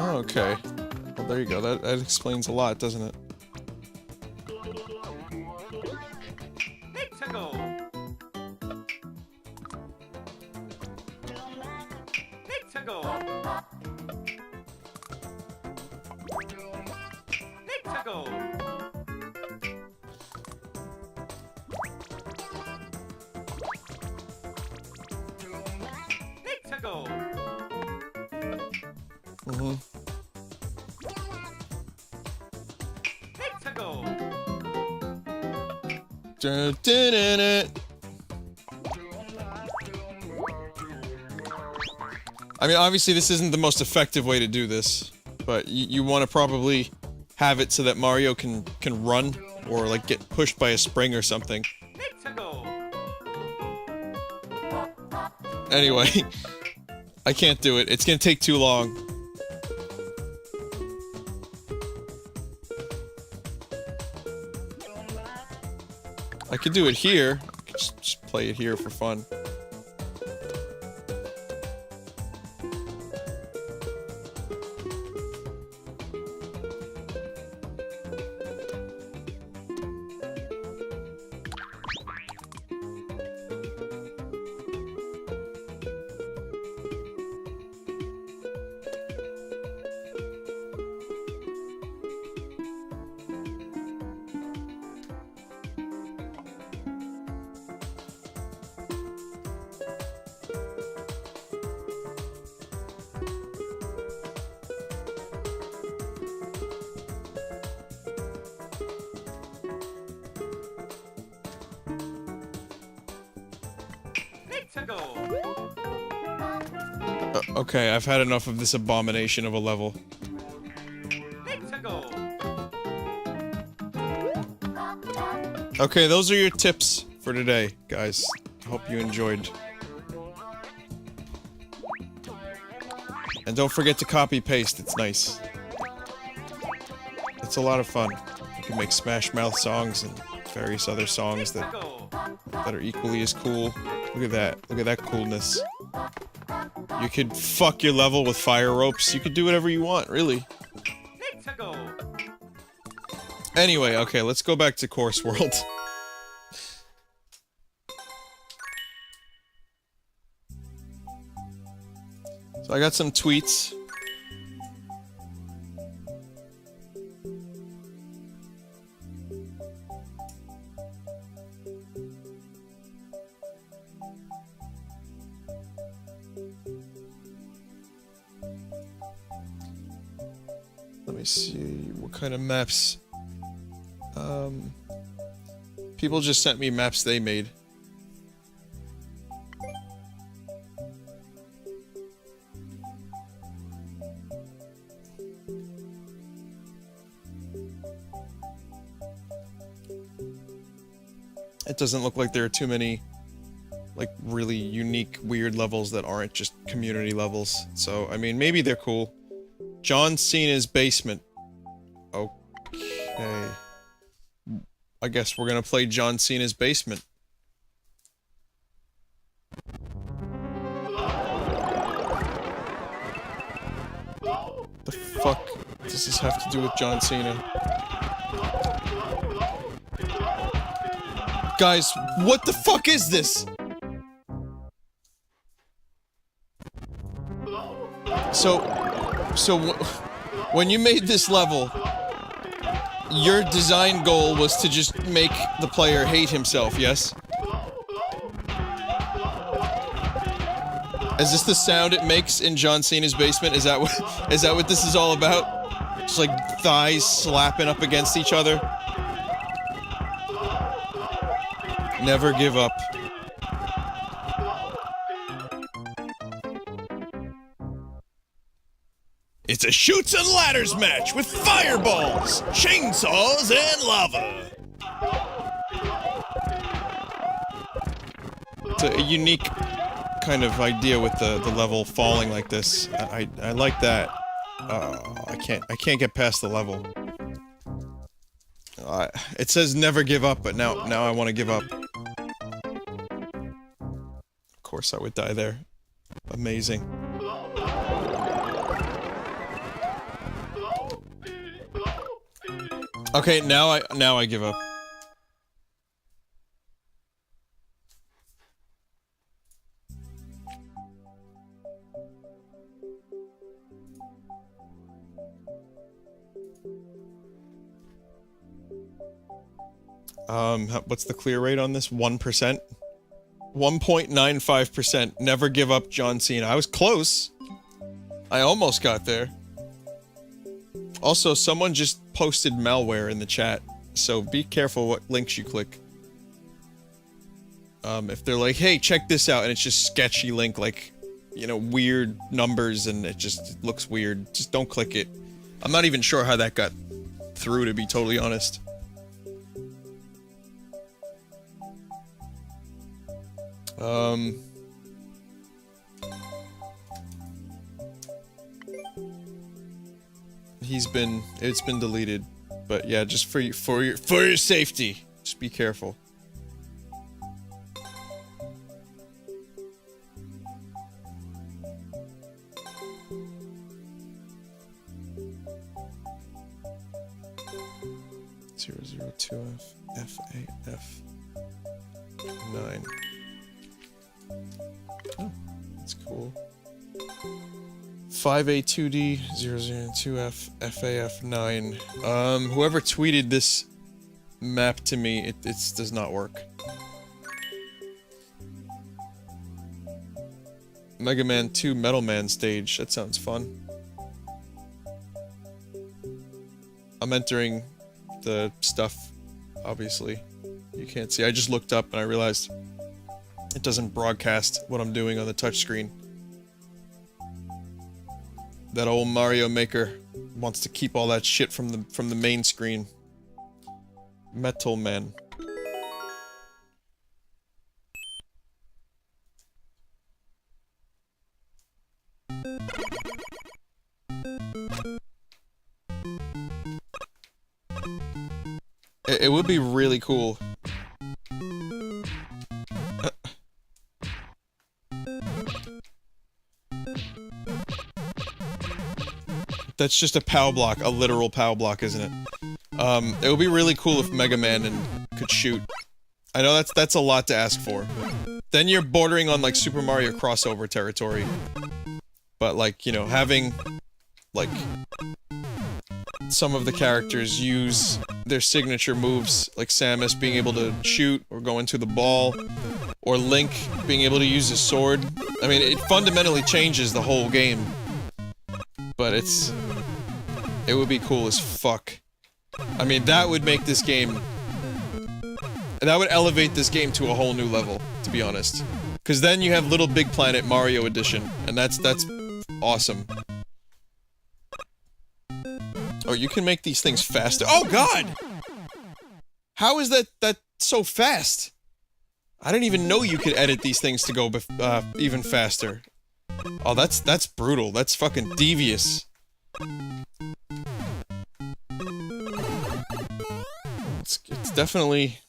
Oh, okay. Well, there you go. That explains a lot, doesn't it? Big tickle. Big tickle. Big tickle. Big tickle. Mm-hmm. Big tickle. Dun, dun, dun, dun. I mean, obviously this isn't the most effective way to do this, but you want to probably have it so that Mario can run or like get pushed by a spring or something. Big tickle. Anyway, I can't do it. It's gonna take too long. I could do it here. I could just play it here for fun. Big tickle. Okay, I've had enough of this abomination of a level. Big tickle. Okay, those are your tips for today, guys. Hope you enjoyed. And don't forget to copy-paste, it's nice. It's a lot of fun. You can make Smash Mouth songs and various other songs that are equally as cool. Look at that. Look at that coolness. You could fuck your level with fire ropes. You could do whatever you want, really. Big tickle. Anyway, okay, let's go back to Course World. So I got some tweets. Let me see what kind of maps. People just sent me maps they made. It doesn't look like there are too many, like, really unique, weird levels that aren't just community levels. So, I mean, maybe they're cool. John Cena's basement. Okay. I guess we're gonna play John Cena's basement. The fuck does this have to do with John Cena? Guys, what the fuck is this? So when you made this level, your design goal was to just make the player hate himself, yes? Is this the sound it makes in John Cena's basement? Is that what this is all about? Just like thighs slapping up against each other? Never give up. It's a chutes and ladders match with fireballs, chainsaws, and lava. It's a unique kind of idea with the level falling like this. I like that. I can't get past the level. It says never give up, but now I want to give up. Of course I would die there. Amazing. Okay, now I give up. What's the clear rate on this? 1%? 1.95%. Never give up, John Cena. I was close. I almost got there. Also, someone just posted malware in the chat, so be careful what links you click. If they're like, hey, check this out, and it's just sketchy link, like, you know, weird numbers, and it just looks weird, just don't click it. I'm not even sure how that got through, to be totally honest. It's been deleted, but yeah, just for your safety, just be careful. FAF 9. Oh, that's cool. 5A2D002F FAF 9. Whoever tweeted this map to me, it does not work. Mega Man 2 Metal Man stage. That sounds fun. I'm entering the stuff, obviously. You can't see. I just looked up and I realized it doesn't broadcast what I'm doing on the touchscreen. That old Mario Maker wants to keep all that shit from the main screen. Metal Man. It would be really cool. That's just a POW block, a literal POW block, isn't it? It would be really cool if Mega Man could shoot. I know that's a lot to ask for. Then you're bordering on, like, Super Mario crossover territory. But, like, you know, having, like, some of the characters use their signature moves, like Samus being able to shoot or go into the ball, or Link being able to use his sword. I mean, it fundamentally changes the whole game. But it would be cool as fuck. I mean, that would make this game... That would elevate this game to a whole new level, to be honest. Because then you have Little Big Planet Mario Edition, and that's awesome. Oh, you can make these things faster. Oh god! How is that so fast? I didn't even know you could edit these things to go even faster. Oh, that's brutal. That's fucking devious. It's definitely,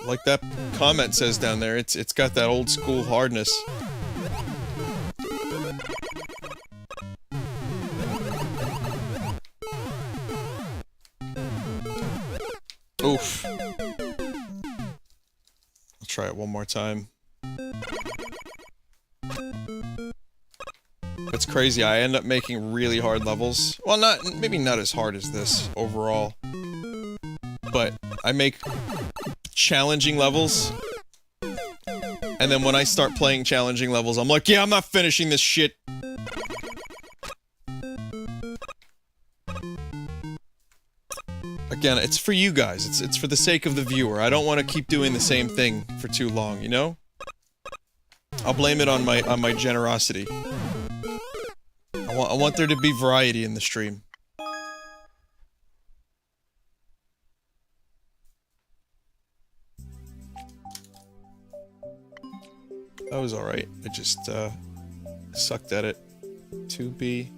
like that comment says down there, it's got that old school hardness. Oof. I'll try it one more time. It's crazy, I end up making really hard levels. Well, maybe not as hard as this, overall. But I make challenging levels. And then when I start playing challenging levels, I'm like, yeah, I'm not finishing this shit. Again, it's for you guys. It's for the sake of the viewer. I don't want to keep doing the same thing for too long, you know? I'll blame it on my generosity. I want there to be variety in the stream. That was alright. I just, sucked at it. 2B,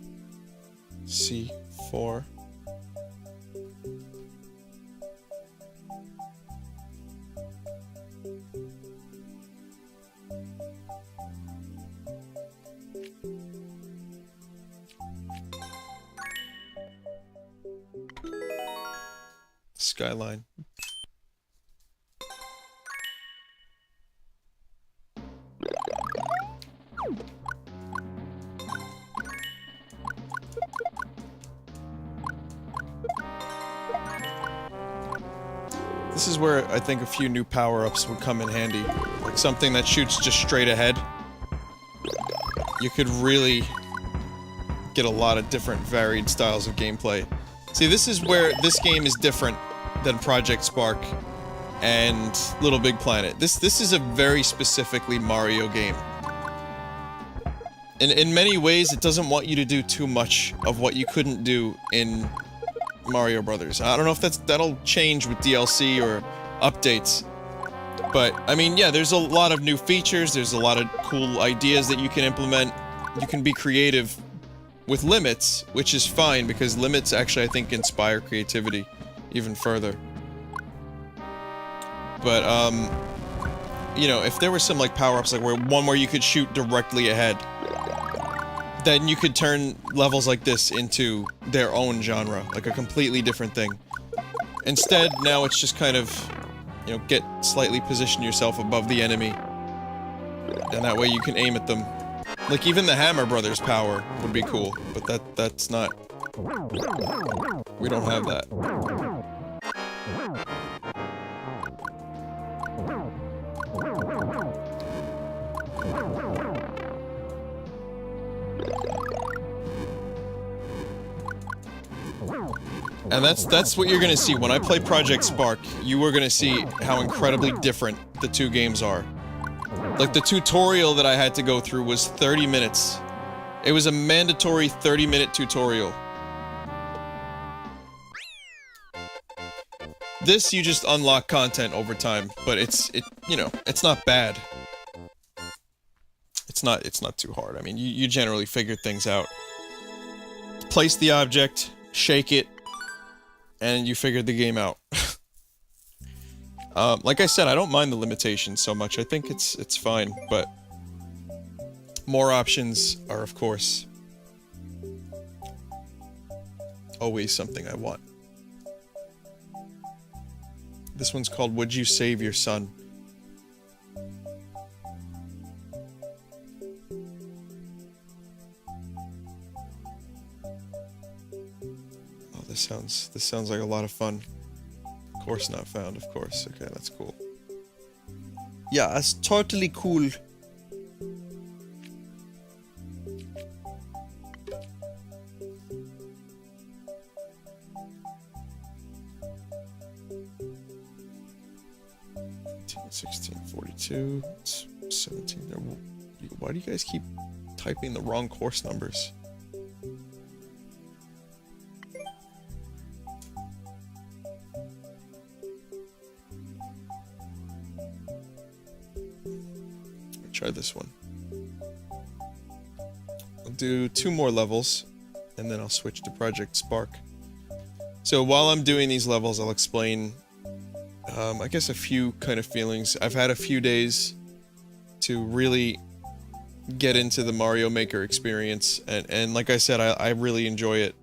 C4. skyline. This is where I think a few new power-ups would come in handy. Like something that shoots just straight ahead. You could really get a lot of different varied styles of gameplay. See, this is where this game is different than Project Spark and Little Big Planet. This is a very specifically Mario game. In many ways, it doesn't want you to do too much of what you couldn't do in Mario Brothers. I don't know if that'll change with DLC or updates. But, I mean, yeah, there's a lot of new features, there's a lot of cool ideas that you can implement. You can be creative with limits, which is fine, because limits actually, I think, inspire creativity even further. But, you know, if there were some, like, power-ups, like, where you could shoot directly ahead, then you could turn levels like this into their own genre, like a completely different thing. Instead, now it's just kind of, you know, slightly position yourself above the enemy, and that way you can aim at them. Like, even the Hammer Brothers power would be cool, but that's not... We don't have that. And that's what you're gonna see. When I play Project Spark, you are gonna see how incredibly different the two games are. Like, the tutorial that I had to go through was 30 minutes. It was a mandatory 30-minute tutorial. This, you just unlock content over time, but you know, it's not bad. It's not too hard. I mean, you generally figure things out. Place the object, shake it, and you figured the game out. Like I said, I don't mind the limitations so much. I think it's fine, but more options are, of course, always something I want. This one's called Would You Save Your Son? Oh, this sounds like a lot of fun. Course not found, of course. Okay, that's cool. Yeah, that's totally cool. $16.42, 17. Why do you guys keep typing the wrong course numbers? Try this one. I'll do 2 more levels, and then I'll switch to Project Spark. So while I'm doing these levels, I'll explain, I guess, a few kind of feelings. I've had a few days to really get into the Mario Maker experience, and like I said, I really enjoy it.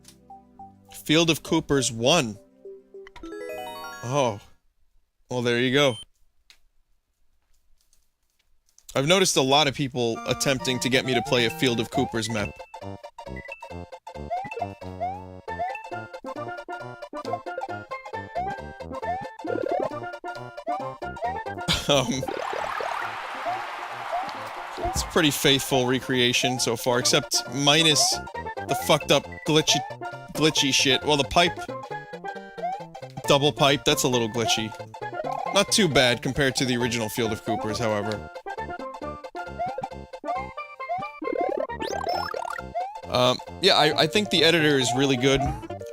Field of Coopers 1. Oh. Well, there you go. I've noticed a lot of people attempting to get me to play a Field of Coopers map. It's a pretty faithful recreation so far, except minus the fucked up glitchy shit. Well, the pipe, double pipe, that's a little glitchy. Not too bad compared to the original Field of Coopers, however. Yeah, I think the editor is really good.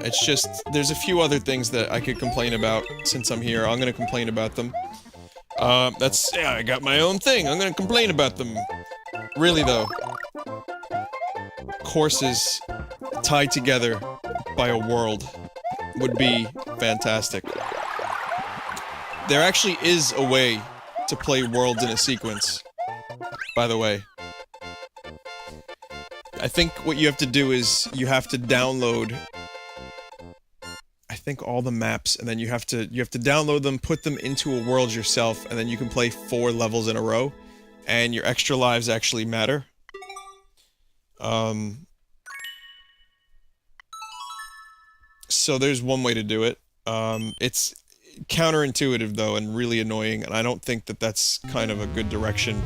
It's just, there's a few other things that I could complain about since I'm here. I'm gonna complain about them. Yeah, I got my own thing. I'm gonna complain about them. Really, though, courses tied together by a world would be fantastic. There actually is a way to play worlds in a sequence, by the way. I think what you have to do is you have to download, I think, all the maps, and then you have to download them, put them into a world yourself, and then you can play 4 levels in a row, and your extra lives actually matter. So there's one way to do it. It's counterintuitive, though, and really annoying, and I don't think that that's kind of a good direction.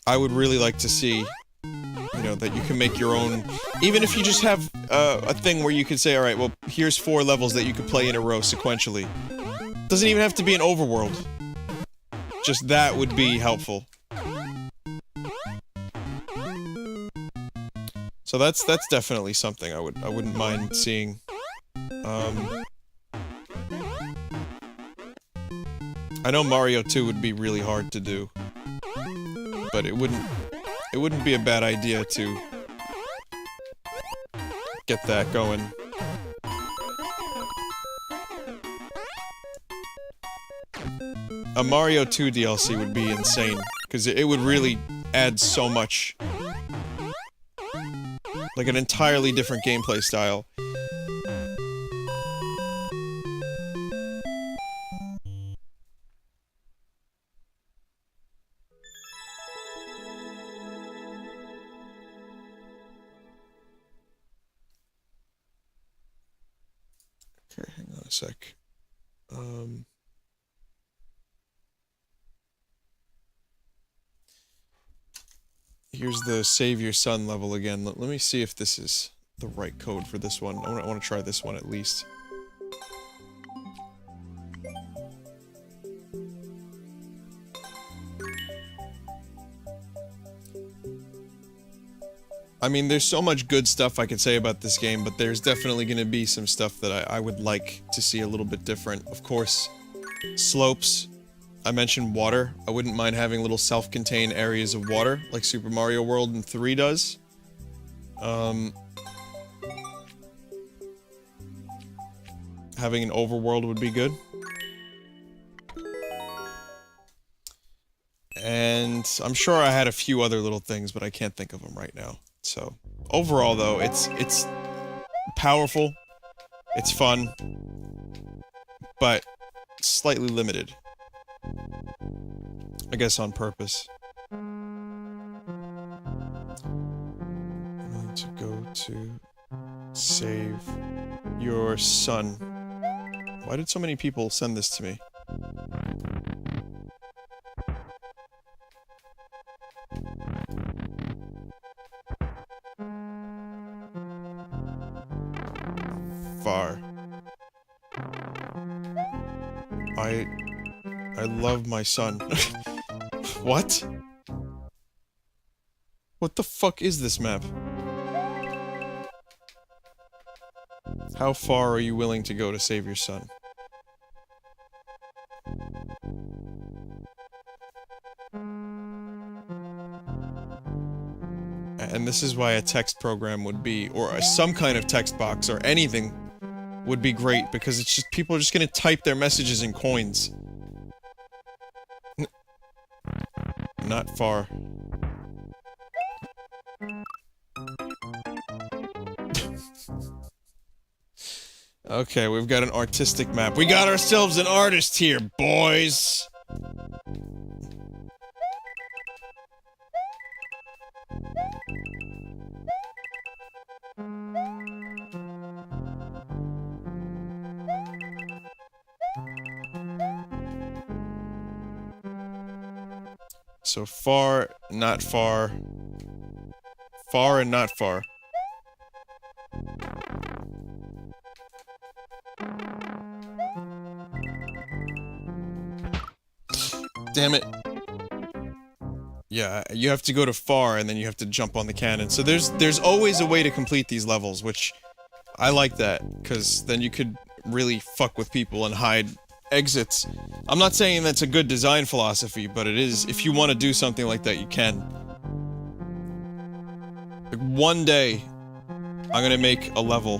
I would really like to see, you know, that you can make your own... Even if you just have a thing where you could say, alright, well, here's 4 levels that you could play in a row sequentially. Doesn't even have to be an overworld. Just that would be helpful. So that's definitely something I wouldn't mind seeing. I know Mario 2 would be really hard to do, but it wouldn't be a bad idea to get that going. A Mario 2 DLC would be insane, because it would really add so much. Like an entirely different gameplay style. Okay, hang on a sec. Here's the Save Your Son level again. Let me see if this is the right code for this one. I want to try this one at least. I mean, there's so much good stuff I could say about this game, but there's definitely going to be some stuff that I would like to see a little bit different. Of course, slopes. I mentioned water. I wouldn't mind having little self-contained areas of water, like Super Mario World in 3 does. Having an overworld would be good. And I'm sure I had a few other little things, but I can't think of them right now. So, overall though, it's powerful, it's fun, but slightly limited. I guess on purpose. I'm going to go to Save Your Son. Why did so many people send this to me? Far. I love my son. What? What the fuck is this map? How far are you willing to go to save your son? And this is why a text program would be, or some kind of text box, or anything would be great, because it's just, people are just gonna type their messages in coins. Not far. Okay, we've got an artistic map. We got ourselves an artist here, boys! So far, not far. Far and not far. Damn it. Yeah, you have to go to far and then you have to jump on the cannon. So there's always a way to complete these levels, which I like that, because then you could really fuck with people and hide exits. I'm not saying that's a good design philosophy, but it is. If you want to do something like that, you can. Like, one day, I'm gonna make a level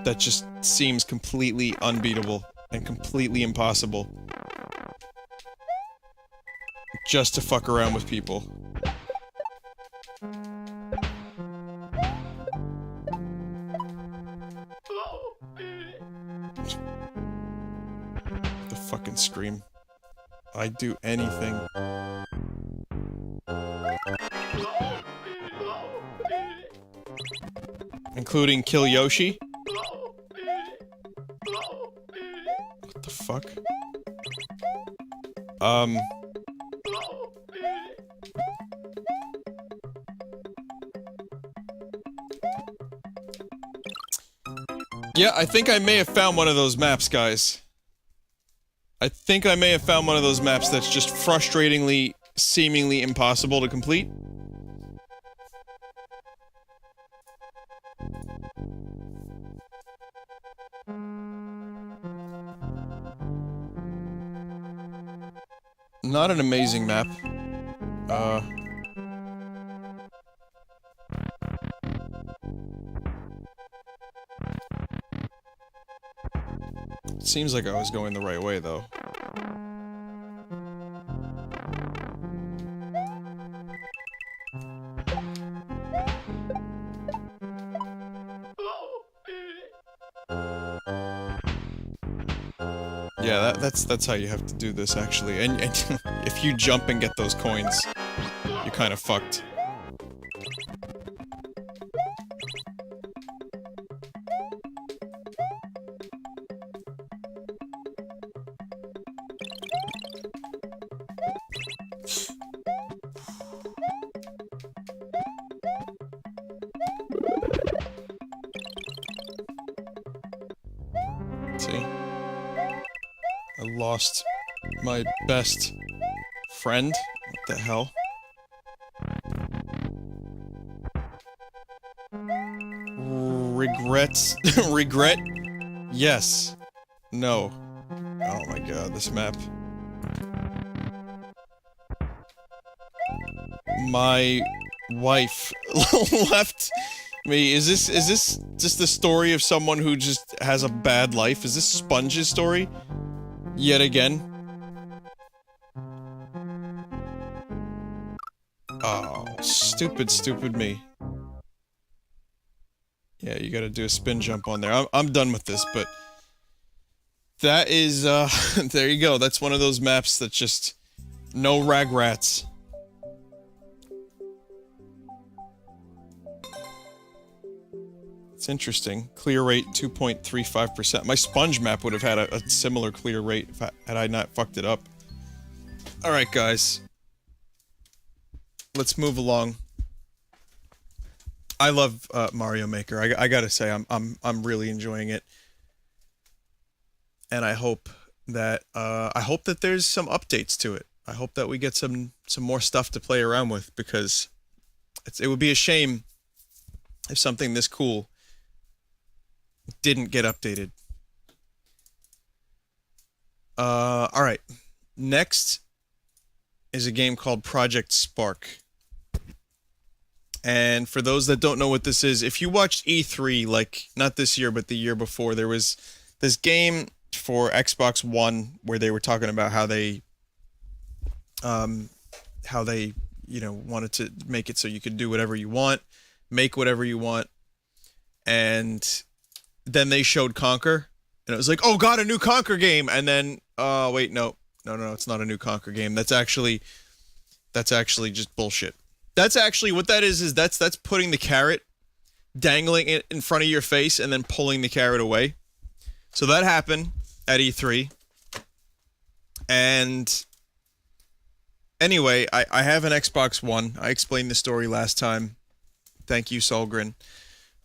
that just seems completely unbeatable and completely impossible. Just to fuck around with people. fucking scream. I'd do anything. Including kill Yoshi? What the fuck? Yeah, I think I may have found one of those maps, guys. I think I may have found one of those maps that's just frustratingly, seemingly impossible to complete. Not an amazing map. It seems like I was going the right way, though. Yeah, that's how you have to do this, actually. And if you jump and get those coins, you're kind of fucked. See? I lost my best friend? What the hell? Regrets? Regret? Yes. No. Oh my god, this map. My wife left me. Is this just the story of someone who just has a bad life? Is this Sponge's story? Yet again? Oh, stupid me. Yeah, you gotta do a spin jump on there. I'm done with this, but... That is, there you go. That's one of those maps that's just... No ragrats. It's interesting. Clear rate 2.35%. My Sponge map would have had a similar clear rate had I not fucked it up. Alright, guys. Let's move along. I love Mario Maker. I gotta say, I'm really enjoying it, and I hope that there's some updates to it. I hope that we get some more stuff to play around with, because it would be a shame if something this cool didn't get updated. All right. Next is a game called Project Spark. And for those that don't know what this is, if you watched E3, like, not this year, but the year before, there was this game for Xbox One where they were talking about how they, you know, wanted to make it so you could do whatever you want, make whatever you want. And then they showed Conquer, and it was like, oh god, a new Conquer game! And then, wait, no, it's not a new Conquer game. That's actually just bullshit. That's actually, what that is that's putting the carrot, dangling it in front of your face, and then pulling the carrot away. So that happened at E3. And anyway, I have an Xbox One. I explained the story last time. Thank you, Solgren.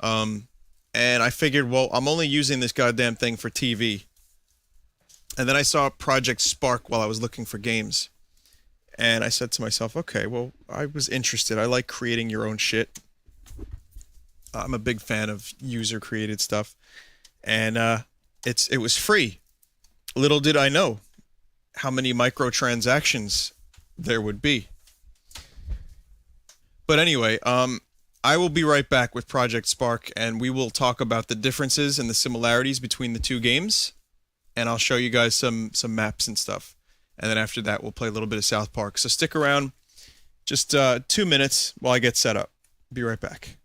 And I figured, well, I'm only using this goddamn thing for TV. And then I saw Project Spark while I was looking for games. And I said to myself, okay, well, I was interested. I like creating your own shit. I'm a big fan of user-created stuff. And it was free. Little did I know how many microtransactions there would be. But anyway, I will be right back with Project Spark, and we will talk about the differences and the similarities between the two games. And I'll show you guys some maps and stuff. And then after that, we'll play a little bit of South Park. So stick around just 2 minutes while I get set up. Be right back.